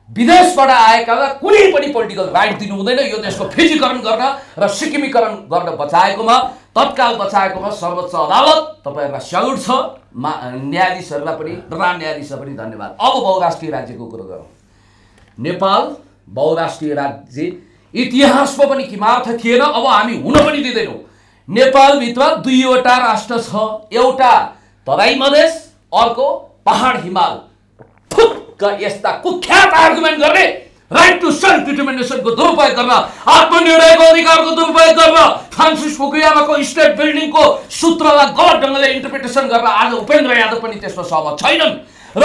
विदेशबाट आएकालाई कुनै पनि पोलिटिकल राइट दिनु हुँदैन। यो देशको फिजीकरण गर्न र सिक्किमीकरण गर्न बचाएकोमा, तत्काल बचाएकोमा सर्वोच्च अदालत तपाईँहरूलाई स्यालुट छ। न्यायाधीशहरूलाई पनि, प्रधान न्यायाधीशलाई पनि धन्यवाद। अब बहुराष्ट्रिय राज्यको कुरो गरौँ। नेपाल बहुराष्ट्रिय राज्य इतिहासमा पनि किमार्थ थिएन, अब हामी हुन पनि दिँदैनौँ। नेपालभित्र 2वटा राष्ट्र छ, एउटा तराई मधेस, अर्को पहाड हिमाल। ठुक्क यस्ता कुख्यात आर्गुमेन्ट गर्ने, राइट टु सेल्फ डिटर्मिनेसनको दुरुपयोग गर्न, आत्मनिर्णयको अधिकारको दुरुपयोग गर्न, फ्रान्सिस फुकुयामाको स्टेट बिल्डिङको सूत्रलाई गलत ढङ्गले इन्टरप्रिटेसन गर्न आज उपेन्द्र यादव पनि त्यसमा सहमत छैनन्। र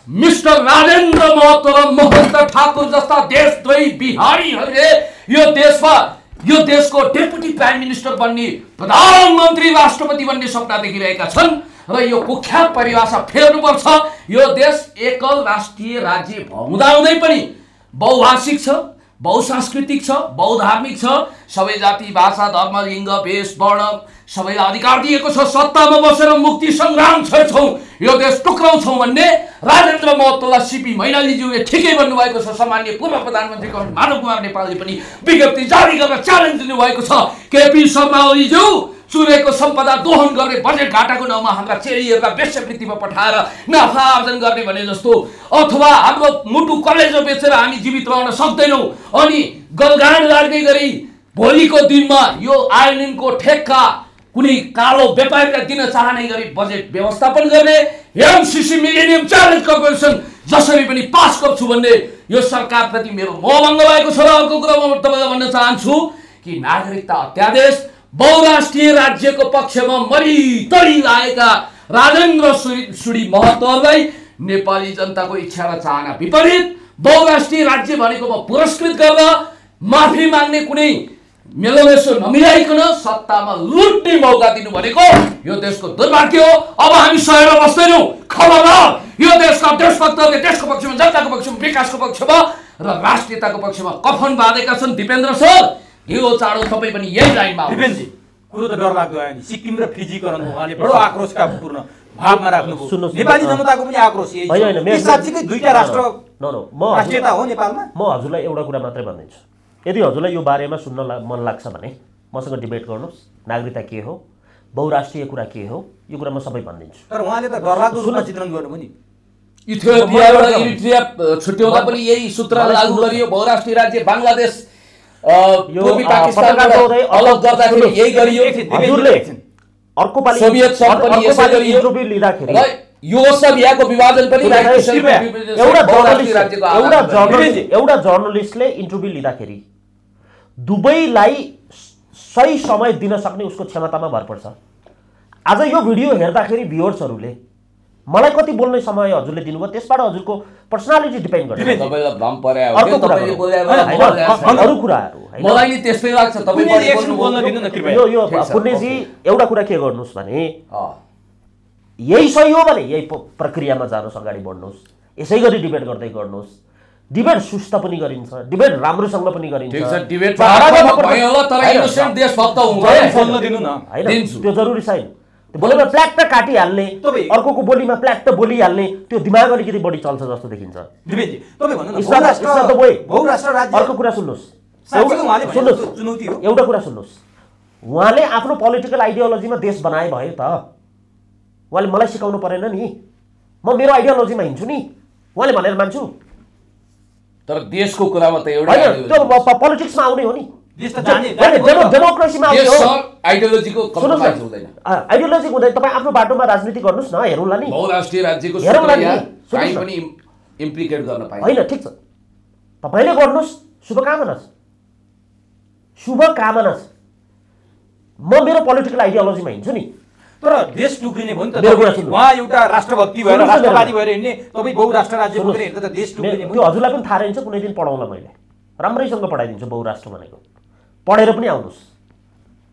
मिस्टर राजेन्द्र महतो र महन्त ठाकुर जस्ता देशद्रोही बिहारीहरूले यो देशको डेपुटी प्राइम मिनिस्टर बन्ने, प्रधानमन्त्री राष्ट्रपति बन्ने सपना देखिरहेका छन्। र यो कुख्यात परिभाषा फेर्नुपर्छ। यो देश एकल राष्ट्रिय राज्य हुँदाहुँदै पनि बहुभाषिक छ, बहुसांस्कृतिक छ, बहुधार्मिक छ। सबै जाति, भाषा, धर्म, लिङ्ग, भेष, वर्ण सबैलाई अधिकार दिएको छ। सत्तामा बसेर मुक्ति सङ्ग्राम छेड्छौँ, यो देश टुक्राउँछौँ भन्ने राजेन्द्र महतोलाई सिपी मैनालीज्यूले ठिकै भन्नुभएको छ। सामान्य पूर्व प्रधानमन्त्री माधव कुमार नेपालले पनि विज्ञप्ति जारी गरेर च्यालेन्ज दिनुभएको छ। केपी शर्मा ओलीज्यू चुरेको सम्पदा दोहन गर्ने, बजेट घाटाको नाउँमा हाम्रा चेलीहरूलाई वेश्यावृत्तिमा पठाएर नाफा आर्जन गर्ने भने जस्तो, अथवा हाम्रो मुटु कलेजो बेचेर हामी जीवित रहन सक्दैनौँ। अनि गलगाड लाग्ने गरी भोलिको दिनमा यो आयोनिनको ठेक्का कुनै कालो व्यापारीलाई दिन चाहने गरी बजेट व्यवस्थापन गर्ने, एमसीसी मिलेनियम च्यालेन्ज कर्पोरेसन जसरी पनि पास गर्छु भन्ने यो सरकारप्रति मेरो मोहभङ्ग भएको छ। र अर्को कुरा म तपाईँलाई भन्न चाहन्छु कि नागरिकता अध्यादेश बहुराष्ट्रिय राज्यको पक्षमा मरितरी लागेका राजेन्द्र सुडी महतोलाई नेपाली जनताको इच्छा र चाहना विपरीत बहुराष्ट्रिय राज्य भनेकोमा पुरस्कृत गर्न, माफी माग्ने कुनै मेलोमेसो नमिलाइकन सत्तामा लुट्ने मौका दिनु भनेको यो देशको दुर्भाग्य हो। अब हामी सहेर बस्दैनौँ। खबरदार, यो देशका देशभक्तहरूले देशको पक्षमा, जनताको पक्षमा, विकासको पक्षमा र राष्ट्रियताको पक्षमा कफन बाँधेका छन्। दिपेन्द्र सर, यो चाँडो तपाईँ पनि यही लाइनमा दिपेन्द्रजी, कुरो त डरलाग्दो आयो नि। सिक्किम र फिजीकरण उहाँले बडो आक्रोशका पूर्ण भावमा राख्नुभयो। नेपाली जनताको पनि आक्रोश यही छ। साँच्चीकै दुईटा राष्ट्र राष्ट्रियता हो नेपालमा। म हजुरलाई एउटा कुरा मात्रै भनिदिन्छु, यदि हजुरलाई यो बारेमा सुन्न मन लाग्छ भने मसँग डिबेट गर्नुहोस्। नागरिकता के हो, बहुराष्ट्रिय कुरा के हो, यो कुरा म सबै भनिदिन्छु। तर उहाँले त डरलाग्दो रूपमा चित्रण गर्नुभयो नि। इथियोपियाबाट इरिट्रिया छुट्याउँदा पनि यही सूत्र लागू गरियो। बहुराष्ट्रिय राज्य बङ्गलादेश पूर्वी पाकिस्तानबाट अलग गर्दाखेरि यही गरियो। हजुरले अर्को पालि सोभियत संघ पनि यसै गरियो। इन्टरभ्यु लिँदाखेरि युगोस्लाभियाको विभाजन पनि एउटा जर्नलिस्टले इन्टरभ्यु लिँदाखेरि दुबईलाई सही समय दिन सक्ने उसको क्षमतामा भर पर्छ। आज यो भिडियो हेर्दाखेरि भ्युअर्सहरूले मलाई कति बोल्ने समय हजुरले दिनुभयो त्यसबाट हजुरको पर्सनालिटी डिपेन्ड गर्छ। तपाईलाई भ्रम पर्या हो अर्को के तपाईले बोले अरू कुराहरू हैन। मलाई नि त्यस्तै लाग्छ तपाईले बोल्न दिनु न कृपया। यो पुण्यजी एउटा कुरा के गर्नुस् भने यही सही हो भने यही प्रक्रियामा जानुस्, अगाडि बढ्नुस्, यसै गरी डिबेट गर्दै गर्नुस्। डिबेट सुस्त पनि गरिन्छ, डिबेट राम्रोसँग पनि गरिन्छ। ठीक छ, डिबेट भयो होला तर इनोसेन्ट देशभक्त हुँदैन बोल्न दिनु न। हैन त्यो जरुरी छैन। त्यो बोलीमा प्ल्याक्ट काटिहाल्ने, अर्कोको बोलीमा प्ल्याक्ट बोलिहाल्ने त्यो दिमाग अलिकति बढी चल्छ जस्तो देखिन्छ। दिपेनजी तपाईँ भन्नु न, बहुराष्ट्र राज्य अर्को कुरा सुन्नुहोस्, एउटा कुरा सुन्नुहोस्। उहाँले आफ्नो पोलिटिकल आइडियोलोजीमा देश बनाए भयो त, उहाँले मलाई सिकाउनु परेन नि, म मेरो आइडियोलोजीमा हिँड्छु नि, उहाँले भनेर मान्छु। तर देशको कुरामा त एउटा त्यो पोलिटिक्समा आउने हो नि, डेमोक्रेसीमा आउने हो। आइडियोलोजीको कम्प्रोमाइज हुँदैन, आइडियोलोजी हुँदैन। तपाईँ आफ्नो बाटोमा राजनीति गर्नुहोस् न, हेरौँला नि। बहुराष्ट्रिय राज्यको कहीँ पनि इम्प्लिकेट गर्न पाइन्छ होइन, ठिक छ, तपाईँले गर्नुहोस्, शुभकामना शुभकामना। म मेरो पोलिटिकल आइडियोलोजीमा हिँड्छु नि। तर देश टुक्रिने भयो नि त। उहाँ एउटा राष्ट्रभक्ति भएर राष्ट्रवादी भएर हिँड्ने, तपाईँ बहुराष्ट्र राज्य बोकेर हिँड्दा त देश टुक्रिने भयो। त्यो हजुरलाई पनि थाहा रहन्छ, कुनै दिन पढाउँला मैले, राम्रैसँग पढाइदिन्छु बहुराष्ट्र भनेको। पढेर पनि आउनुहोस्,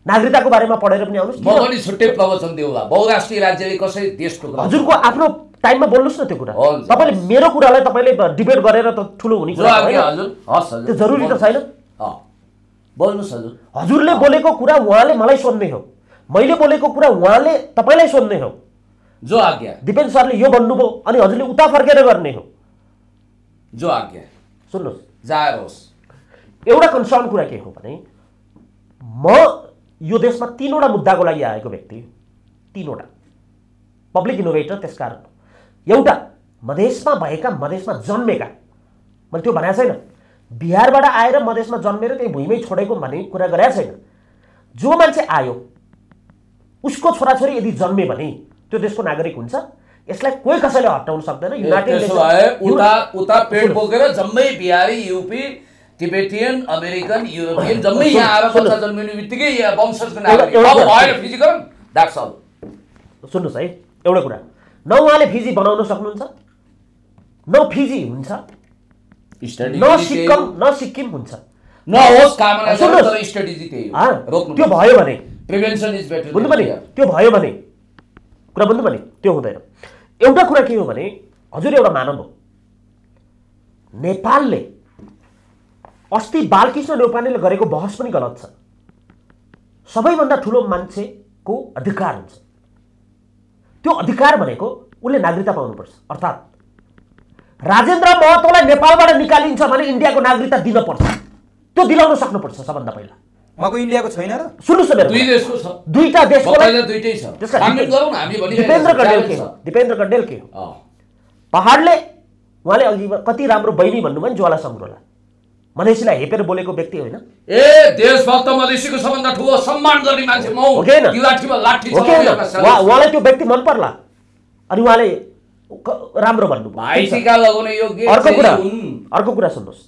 नागरिकताको बारेमा पढेर पनि आउनुहोस्। म पनि छुट्टै प्रवचन देऊला बहुराष्ट्रिय राज्यले कसरी देश टुक्राउँछ। हजुरको आफ्नो टाइममा बोल्नुहोस् न त्यो कुरा। तपाईँले मेरो कुरालाई तपाईँले डिबेट गरेर त ठुलो हुने कुरा होइन, त्यो जरुरी त छैन। बोल्नुहोस् हजुर। हजुरले बोलेको कुरा उहाँले मलाई सोध्ने हो, मैले बोलेको कुरा उहाँले तपाईँलाई सोध्ने हो। जो आज्ञा। दिपेन सरले यो भन्नुभयो अनि हजुरले उता फर्केर गर्ने हो। जो आज्ञा। सुन्नुहोस्, जाएर होस्। एउटा कन्सर्न कुरा के हो भने, म यो देशमा 3वटा मुद्दाको लागि आएको व्यक्ति, 3वटा पब्लिक इनोभेटर। त्यसकारण एउटा मधेसमा भएका, मधेसमा जन्मेका, मैले त्यो भनेको छैन बिहारबाट आएर मधेसमा जन्मेर त्यही भुइँमै छोडेको भन्ने कुरा गरेको छैन। जो मान्छे आयो उसको छोराछोरी यदि जन्मे भने त्यो देशको नागरिक हुन्छ, यसलाई कोही कसैले हटाउन सक्दैन। उता पेट बोकेर जम्मै Bihari, UP, Tibetan, American, European जम्मै यहाँ आएर बच्चा जन्मिने बित्तिकै यहाँ वंशजको नागरिक अब भएन फिजिकल। That's all. सुन्नुहोस् है, एउटा कुरा, न उहाँले फिजी बनाउन सक्नुहुन्छ, न फिजी हुन्छ, न सिक्किम हुन्छ, नहोस् कामना तर स्ट्र्याटेजी त्यही हो, रोक्नु। त्यो भयो भने प्रिभेन्सन इज बेटर। बुझ्नु भने त्यो भयो भने कुरा बुझ्नु भने त्यो हुँदैन। एउटा कुरा के हो भने, हजुर एउटा मानव हो, नेपालले अस्ति बालकृष्ण न्यौपानेले गरेको बहस पनि गलत छ। सबैभन्दा ठुलो मान्छेको अधिकार हुन्छ, त्यो अधिकार भनेको उसले नागरिकता पाउनुपर्छ। अर्थात् राजेन्द्र महतोलाई नेपालबाट निकालिन्छ भने इन्डियाको नागरिकता दिनुपर्छ, त्यो दिलाउन सक्नुपर्छ सबभन्दा पहिला। उहाँको इन्डियाको छैन र? सुन्नुहोस् न, दुई देशको छ, दुईटा देशको दुईटै छ। दिपेन्द्र कण्डेल के हो, पहाडले उहाँले अघि कति राम्रो बहिनी भन्नुभयो नि ज्वाला सङ्ग्रोला, मधेसीलाई हेपेर बोलेको व्यक्ति होइन। ए देशभक्त मधेसीको सबभन्दा ठुलो सम्मान गर्ने मान्छे म हो। उहाँलाई त्यो व्यक्ति मन पर्ला अनि उहाँले राम्रो भन्नुभयो। अर्को कुरा सुन्नुहोस्,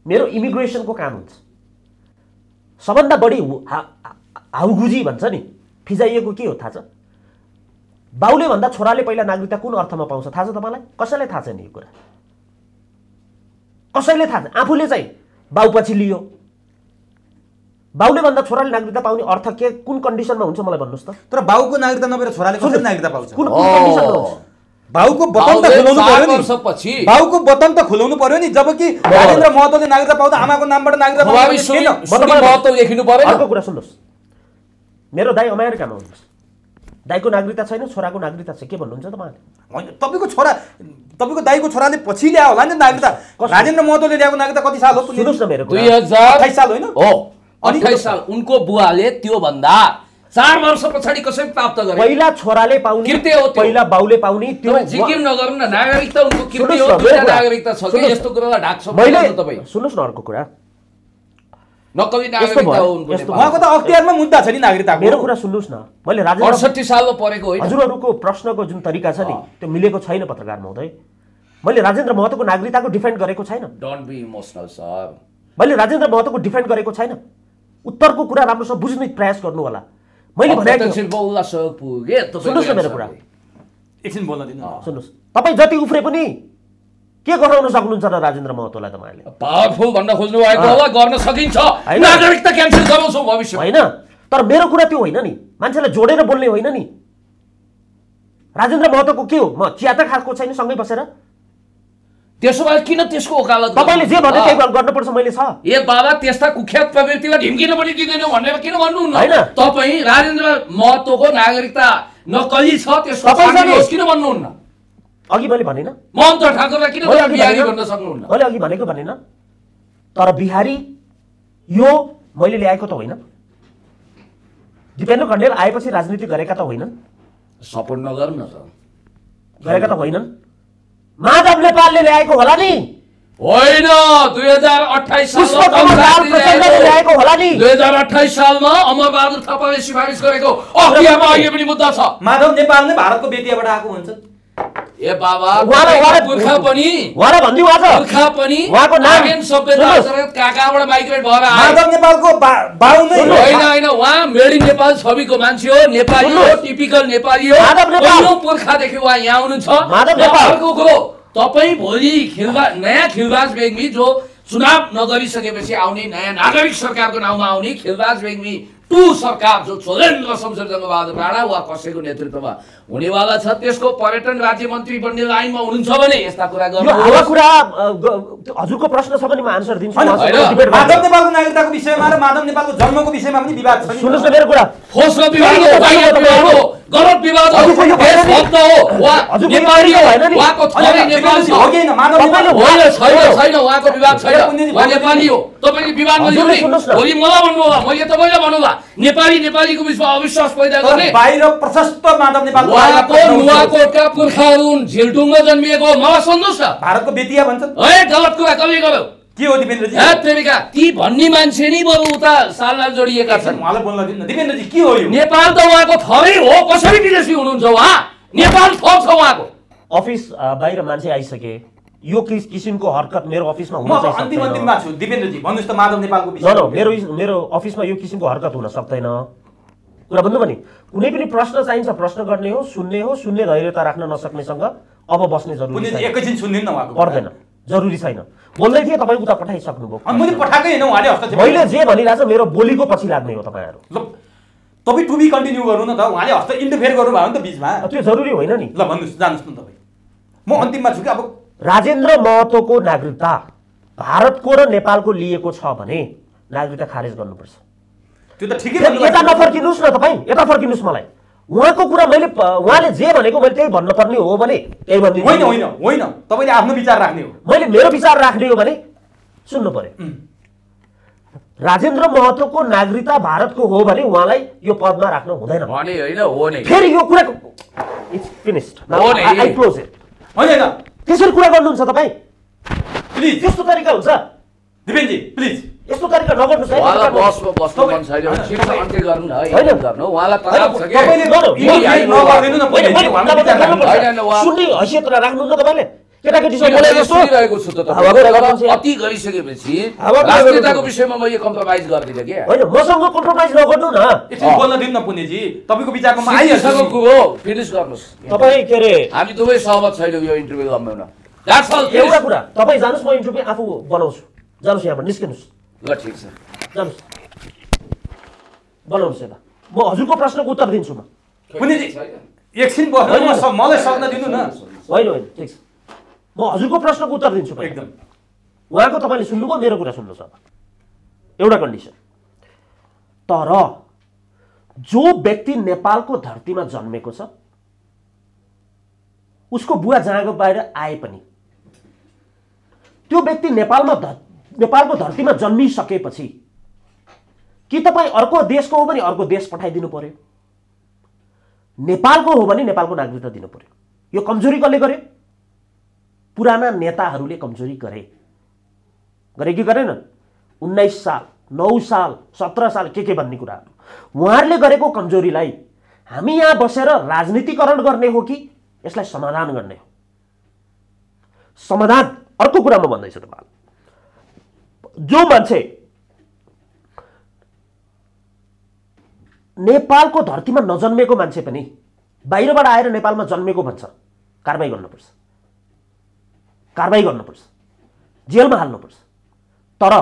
मेरो इमिग्रेसनको काम हुन्छ, सबभन्दा बढी हाउगुजी भन्छ नि, फिजाइएको के हो थाहा छ? बाउले भन्दा छोराले पहिला नागरिकता कुन अर्थमा पाउँछ थाहा छ तपाईँलाई? कसैलाई थाहा छैन यो कुरा, कसैले थाहा छैन। आफूले चाहिँ बाउ पछि लियो, बाउले भन्दा छोराले नागरिकता पाउने अर्थ के, कुन कन्डिसनमा हुन्छ मलाई भन्नुहोस् त? तर बाउको नागरिकता नभएर छोराले कसरी नागरिकता पाउँछ? कुन कन्डिसनमा हुन्छ? बाउको बटन त खुलाउनु पर्यो नि, बाउको बटन त खुलाउनु पर्यो नि। जबकि राजेन्द्र महतोले नागरिकता पाउँदा आमाको नामबाट नागरिकता लेखिनु पर्यो। अर्को कुरा सुन्नुहोस्, मेरो दाइ अमेरिकामा हुनुहुन्छ, दाइको नागरिकता छैन, छोराको नागरिकता छ, के भन्नुहुन्छ तपाईँले? होइन, तपाईँको दाइको छोराले पछि ल्यायो होला नि नागरिकता। राजेन्द्र महतोले ल्याएको नागरिकता कति साल हो? सुन्नुहोस् न, मेरो 2028 साल होइन हो, 28 साल। उनको बुवाले त्यो भन्दा 4 वर्ष पछाडि कसरी प्राप्त गरे? पहिला छोराले पाउने कृत्य हो, पहिला बाउले पाउने त्यो जिकिम नगर्नु न, नागरिकता उनको कृत्य हो। दुईटा नागरिकता छ के यस्तो कुरालाई ढाक्छ तपाईँ? सुन्नुहोस् न, अर्को कुरा, नक्कली नागरिकता हो उनको। उहाँको त अख्तियारमा मुद्दा छ नि नागरिकताको। मेरो कुरा सुन्नुहोस् न, मैले 68 सालमा परेको होइन। हजुरहरूको प्रश्नको जुन तरिका छ नि त्यो मिलेको छैन पत्रकार महोदय। मैले राजेन्द्र महतोको नागरिकताको डिफेन्ड गरेको छैन। Don't be emotional sir. मैले राजेन्द्र महतोको डिफेन्ड गरेको छैन। उत्तरको कुरा राम्रोसँग बुझ्ने प्रयास गर्नु होला। मैले भनेको बहुला सहयोग पुगे सुन्नुहोस् न मेरो कुरा एकछिन बोल्न दिनु सुन्नुहोस् तपाईँ जति उफ्रे पनि के गराउन सक्नुहुन्छ र राजेन्द्र महतोलाई तपाईँहरूले पावरफुल भन्न खोज्नु भएको होला गर्न सकिन्छ नागरिकता क्यान्सल गराउँछौँ भविष्य होइन तर मेरो कुरा त्यो होइन नि मान्छेलाई जोडेर बोल्ने होइन नि राजेन्द्र महतोको के हो म चिया त खाएको छैन सँगै बसेर त्यसो भए किन त्यसको वकालत तपाईँले जे भने त्यही गर्नुपर्छ मैले छ ए बाबा त्यस्ता कुख्यात प्रवृत्तिलाई ढिम्किन पनि दिँदैनौ भनेर किन भन्नुहुन्न तपाईँ राजेन्द्र महतोको नागरिकता नकली छ त्यसको किन भन्नुहुन्न अघि मैले भनेन ममता ठाकुरलाई किन बिहारी भन्न सक्नुहुन्न मैले अघि भनेको भनेन तर बिहारी यो मैले ल्याएको त होइन दिपेन्द्र कण्डेल आएपछि राजनीति गरेका त होइनन् सपोर्ट नगर्नु न त गरेका त होइनन् माधव नेपालले ल्याएको होला नि होइन 2028 ल्याएको होला नि 2028 सालमा अमरबहादुर थापाले सिफारिस गरेको अखियामा अहिले पनि मुद्दा छ माधव नेपाल नै भारतको बेतियाबाट आएको हुन्छ ए बाबा पुर्खा पनि उहाँलाई भन्दिउ आज पुर्खा पनि उहाँको नाम सभ्यता काकाबाट माइग्रेट भएर आए माधव नेपालको बाउ नै होइन उहाँ मेड इन नेपाल छविको मान्छे हो नेपाली हो टिपिकल नेपाली हो पहिलो पुर्खादेखि उहाँ यहाँ हुनुहुन्छ अर्को कुरो तपाईँ भोलि नयाँ खिलराज बेग्मी जो चुनाव नगरिसकेपछि आउने नयाँ नागरिक सरकारको नाउँमा आउने खिलराज बेग्मी 2 सरकार जो छोलेन्द्र शमशेर जङ्गबहादुर राणा वा कसैको नेतृत्वमा हुनेवाला छ त्यसको पर्यटन राज्य मन्त्री बन्ने लाइनमा हुनुहुन्छ भने यस्ता कुरा गर्नु कुरा हजुरको प्रश्न छ भने म आन्सर दिन्छु माधव नेपालको नागरिकताको विषयमा र माधव नेपालको जन्मको विषयमा पनि विवाद छ सुन्नुहोस् न मेरो कुरा फोर्स र विवाद हो गलत विवाद हो देशभक्त हो वा नेपाली हो उहाँको थोरै नेपाल छ हो कि माधव नेपाल होइन छैन उहाँको विवाद छैन उहाँ नेपाली हो तपाईले विवाद नलिनु भोलि मलाई भन्नु होला मैले तपाईलाई भन्नु होला नेपालीको बिचमा अविश्वास पैदा गर्ने बाहिर प्रशस्त माधव नेपाल उहाँको नुवाकोटका पुर्खाहरू झिल्टुङ्गो जन्मिएको मलाई सुन्नुहोस् न भारतको बेतिया भन्छन् है गलत कुरा कसले गर्यो के हो दिपेन्द्रजी प्रेमिका ती भन्ने मान्छे नि बरु उता सालमा जोडिएका छन् उहाँलाई बोल्न दिनु दिपेन्द्रजी के हो यो नेपाल त उहाँको थरै हो कसरी विदेशी हुनुहुन्छ उहाँ नेपाल थर छ उहाँको अफिस बाहिर मान्छे आइसके यो किसिमको हरकत मेरो अफिसमा हुन चाहिँ अन्तिममा छु दिपेन्द्रजी भन्नुस् त माधव नेपालको विषय मेरो अफिसमा यो किसिमको हरकत हुन सक्दैन कुरा भन्नु भने कुनै पनि प्रश्न चाहिन्छ प्रश्न गर्ने हो सुन्ने धैर्यता राख्न नसक्नेसँग अब बस्ने जरुरी छैन एकैछिन सुन्दिन न उहाँको पर्दैन जरुरी छैन बोल्दै थिए तपाईँ उता पठाइसक्नुभयो मैले पठाएकै हैन उहाँले हस्तक्षेप मैले जे भनिरहेछ मेरो बोलीको पछि लाग्ने हो तपाईहरु ल तपाई टु बी कन्टिन्यू गर्नु न त उहाँले हस्त इन्टरफेयर गर्नु भयो नि त बीचमा त्यो जरुरी होइन नि ल भन्नुस् जानुस् न तपाई म अन्तिममा छु कि अब राजेन्द्र महतोको नागरिकता भारतको र नेपालको लिएको छ भने नागरिकता खारेज गर्नुपर्छ त्यो त ठिकै भन्नु यता नफर्किनुस् न तपाई यता फर्किनुस् मलाई उहाँको कुरा मैले उहाँले जे भनेको मैले त्यही भन्नु पर्ने हो भने त्यही भन्दिनु होइन तपाईले आफ्नो विचार राख्ने हो मैले मेरो विचार राख्ने हो भने सुन्नु पर्यो राजेन्द्र महतोको नागरिकता भारतको हो भने उहाँलाई यो पदमा राख्न हुँदैन भने हैन हो नै फेरि यो कुरा it's finished now I close it हैन त्यसरी कुरा गर्नुहुन्छ तपाई प्लिज त्यस्तो तरिका हुन्छ दिपेनजी प्लिज यस्तो तरिका नगर्नुस् है उहाँलाई बसमा बस्नु मन छैन छिटो अन्त्य गर्नु न है गर्नु उहाँलाई तनाव छ के तपाईले नगर्दिनु न पहिले सुन्ने हैसियत राख्नु न तपाईले केटाकेटीसँग बोले जस्तो सुनिरहेको छु त अति गरिसकेपछि राजनीतिको विषयमा म यो कम्प्रोमाइज गर्दिन के हैन मसँग कम्प्रोमाइज नगर्नु न एकछिन बोल्न दिनु न पुण्यजी तपाईको विचारमा म आइहाल्छु हो फिनिश गर्नुस् तपाई के रे हामी दुवै सहमत छैनौं यो इन्टरभ्यु गराउन द्याट्स अल एउटा कुरा तपाई जानुस् म इन्टरभ्यु आफू बनाउँछु जानुस् यहाँबाट निस्किनुस् ल ठीक छ जानुस् बनाउनुस् यता म हजुरको प्रश्नको उत्तर दिन्छु म पुण्यजी एकछिन बस्नु मलाई सक्न दिनु न होइन ठीक छ म हजुरको प्रश्नको उत्तर दिन्छु एकदम उहाँको तपाईले सुन्नुभयो मेरो कुरा सुन्नुहोस् अब एउटा कन्डिसन तर जो व्यक्ति नेपालको धरतीमा जन्मेको छ उसको बुवा जहाँको बाहिर आए पनि त्यो व्यक्ति नेपालको धरतीमा जन्मिसकेपछि कि तपाईँ अर्को देशको हो भने अर्को देश पठाइदिनु पर्यो नेपालको हो भने नेपालको नागरिकता दिनु पर्यो यो कमजोरी कसले गर्यो पुराना नेताहरूले कमजोरी गरे कि गरेन 19 साल 9 साल 17 साल के भन्ने कुराहरू उहाँहरूले गरेको कमजोरीलाई हामी यहाँ बसेर राजनीतिकरण गर्ने हो कि यसलाई समाधान गर्ने हो समाधान अर्को कुरामा भन्दैछु तपाईहरु जो मान्छे नेपालको धरतीमा नजन्मेको मान्छे पनि बाहिरबाट आएर नेपालमा जन्मेको भन्छ, कारबाही गर्नुपर्छ, कारबाही गर्नुपर्छ, जेलमा हाल्नुपर्छ। तर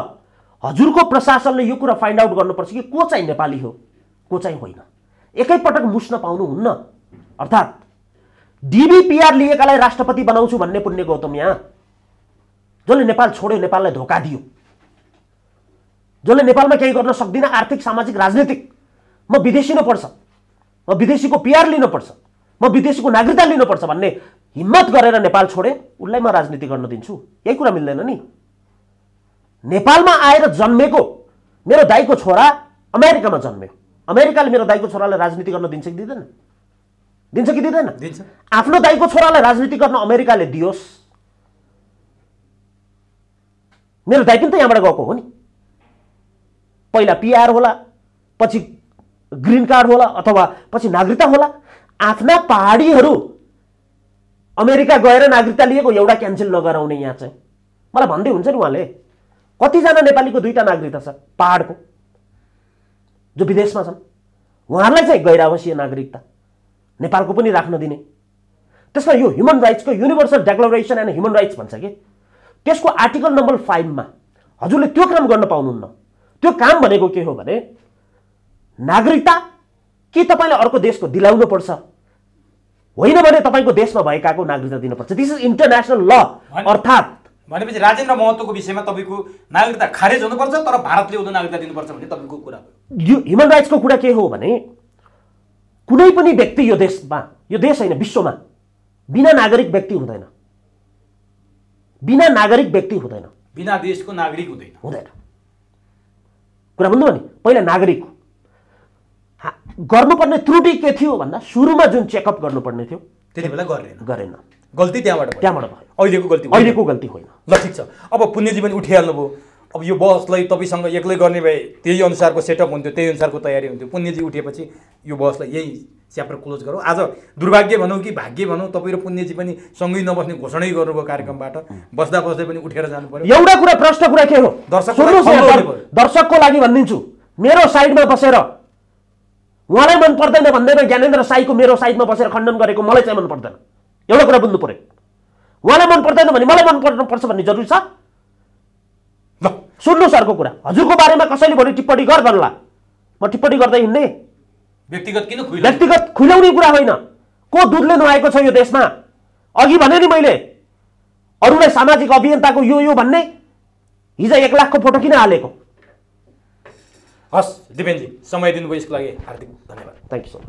हजुरको प्रशासनले यो कुरा फाइन्ड आउट गर्नुपर्छ कि को चाहिँ नेपाली हो, को चाहिँ होइन। एकैपटक मुस्न पाउनुहुन्न। अर्थात् DBPR लिएकालाई राष्ट्रपति बनाउँछु भन्ने पुण्य गौतम यहाँ, जसले नेपाल छोड्यो, नेपाललाई धोका दियो, जसले नेपालमा केही गर्न सक्दिन, आर्थिक सामाजिक राजनीतिक, म विदेशी पर्छ, म विदेशीको PR लिनुपर्छ, म विदेशीको नागरिकता लिनुपर्छ भन्ने हिम्मत गरेर नेपाल छोडे, उसलाई म राजनीति गर्न दिन्छु। यही कुरा मिल्दैन नि। नेपालमा आएर जन्मेको मेरो दाइको छोरा अमेरिकामा जन्म्यो, अमेरिकाले मेरो दाइको छोरालाई राजनीति गर्न दिन्छ कि दिँदैन? दिन्छ कि दिँदैन? दिन्छ। आफ्नो दाइको छोरालाई राजनीति गर्न अमेरिकाले दियोस्। मेरो दाइ पनि त यहाँबाट गएको हो नि। पहिला PR होला, पछि ग्रीन कार्ड होला, अथवा पछि नागरिकता होला। आफ्ना पहाडीहरू अमेरिका गएर नागरिकता लिएको एउटा क्यान्सल नगराउने। यहाँ चाहिँ मलाई भन्दै हुन्छ नि उहाँले, कतिजना नेपालीको 2टा नागरिकता छ पहाडको जो विदेशमा छन्, उहाँहरूलाई चाहिँ गैर-आवासीय नागरिकता नेपालको पनि राख्न दिने। त्यसमा यो ह्युमन राइट्सको universal declaration and human rights भन्छ कि, त्यसको आर्टिकल नम्बर 5 मा हजुरले त्यो काम गर्न पाउनुहुन्न। त्यो काम भनेको के हो भने नागरिकता कि तपाईले अर्को देशको दिलाउनु पर्छ, होइन भने तपाईको देशमा भएकाको नागरिकता दिनुपर्छ। दिस इज इन्टरनेशनल ल। अर्थात् भनेपछि राजेन्द्र महतोको विषयमा तपाईको नागरिकता खारेज हुनुपर्छ, तर भारतले उनको नागरिकता दिनुपर्छ भन्ने तपाईको कुरा हो। यो ह्युमन राइट्सको कुरा के हो भने कुनै पनि व्यक्ति यो देशमा, यो देश होइन विश्वमा, बिना नागरिक व्यक्ति हुँदैन, बिना नागरिक व्यक्ति हुँदैन, बिना देशको नागरिक हुँदैन, हुँदैन। कुरा बुझ्नुभयो नि? पहिला नागरिक गर्नुपर्ने त्रुटि के थियो भन्दा सुरुमा जुन चेकअप गर्नुपर्ने थियो त्यति बेला गरेन। गल्ती त्यहाँबाट भयो। अहिलेको गल्ती होइन। ल ठिक छ, अब पुण्यजी पनि उठिहाल्नु भयो। अब यो बहसलाई तपाईँसँग एक्लै गर्ने भए त्यही अनुसारको सेटअप हुन्थ्यो, त्यही अनुसारको तयारी हुन्थ्यो। पुण्यजी उठेपछि यो बहसलाई यही च्याप्टर क्लोज गरौँ। आज दुर्भाग्य भनौँ कि भाग्य भनौँ, तपाईँ र पुण्यजी पनि सँगै नबस्ने घोषणै गर्नुभयो कार्यक्रमबाट। बस्दा बस्दै पनि उठेर जानु पर्यो। एउटा कुरा प्रश्न कुरा के हो, दर्शकको लागि भनिदिन्छु, मेरो साइडमा बसेर उहाँलाई मन पर्दैन भन्दैन, ज्ञानेन्द्र साईको मेरो साइडमा बसेर खण्डन गरेको मलाई चाहिँ मन पर्दैन। एउटा कुरा बुझ्नु पर्यो, उहाँलाई मन पर्दैन भने मलाई मन पर्छ भन्ने जरुरी छ? ल सुन्नुहोस् अर्को कुरा, हजुरको बारेमा कसैले भोलि टिप्पणी गर भन्ला, म टिप्पणी गर्दै हिँड्ने? व्यक्तिगत खुलाउने कुरा होइन। को दुधले नुहाएको छ यो देशमा? अघि भने नि मैले, अरूलाई सामाजिक अभियन्ताको यो भन्ने, हिजो 1 लाखको फोटो किन हालेको? हस् दिपेनजी, समय दिनुभयो यसको लागि हार्दिक धन्यवाद। Thank you so much.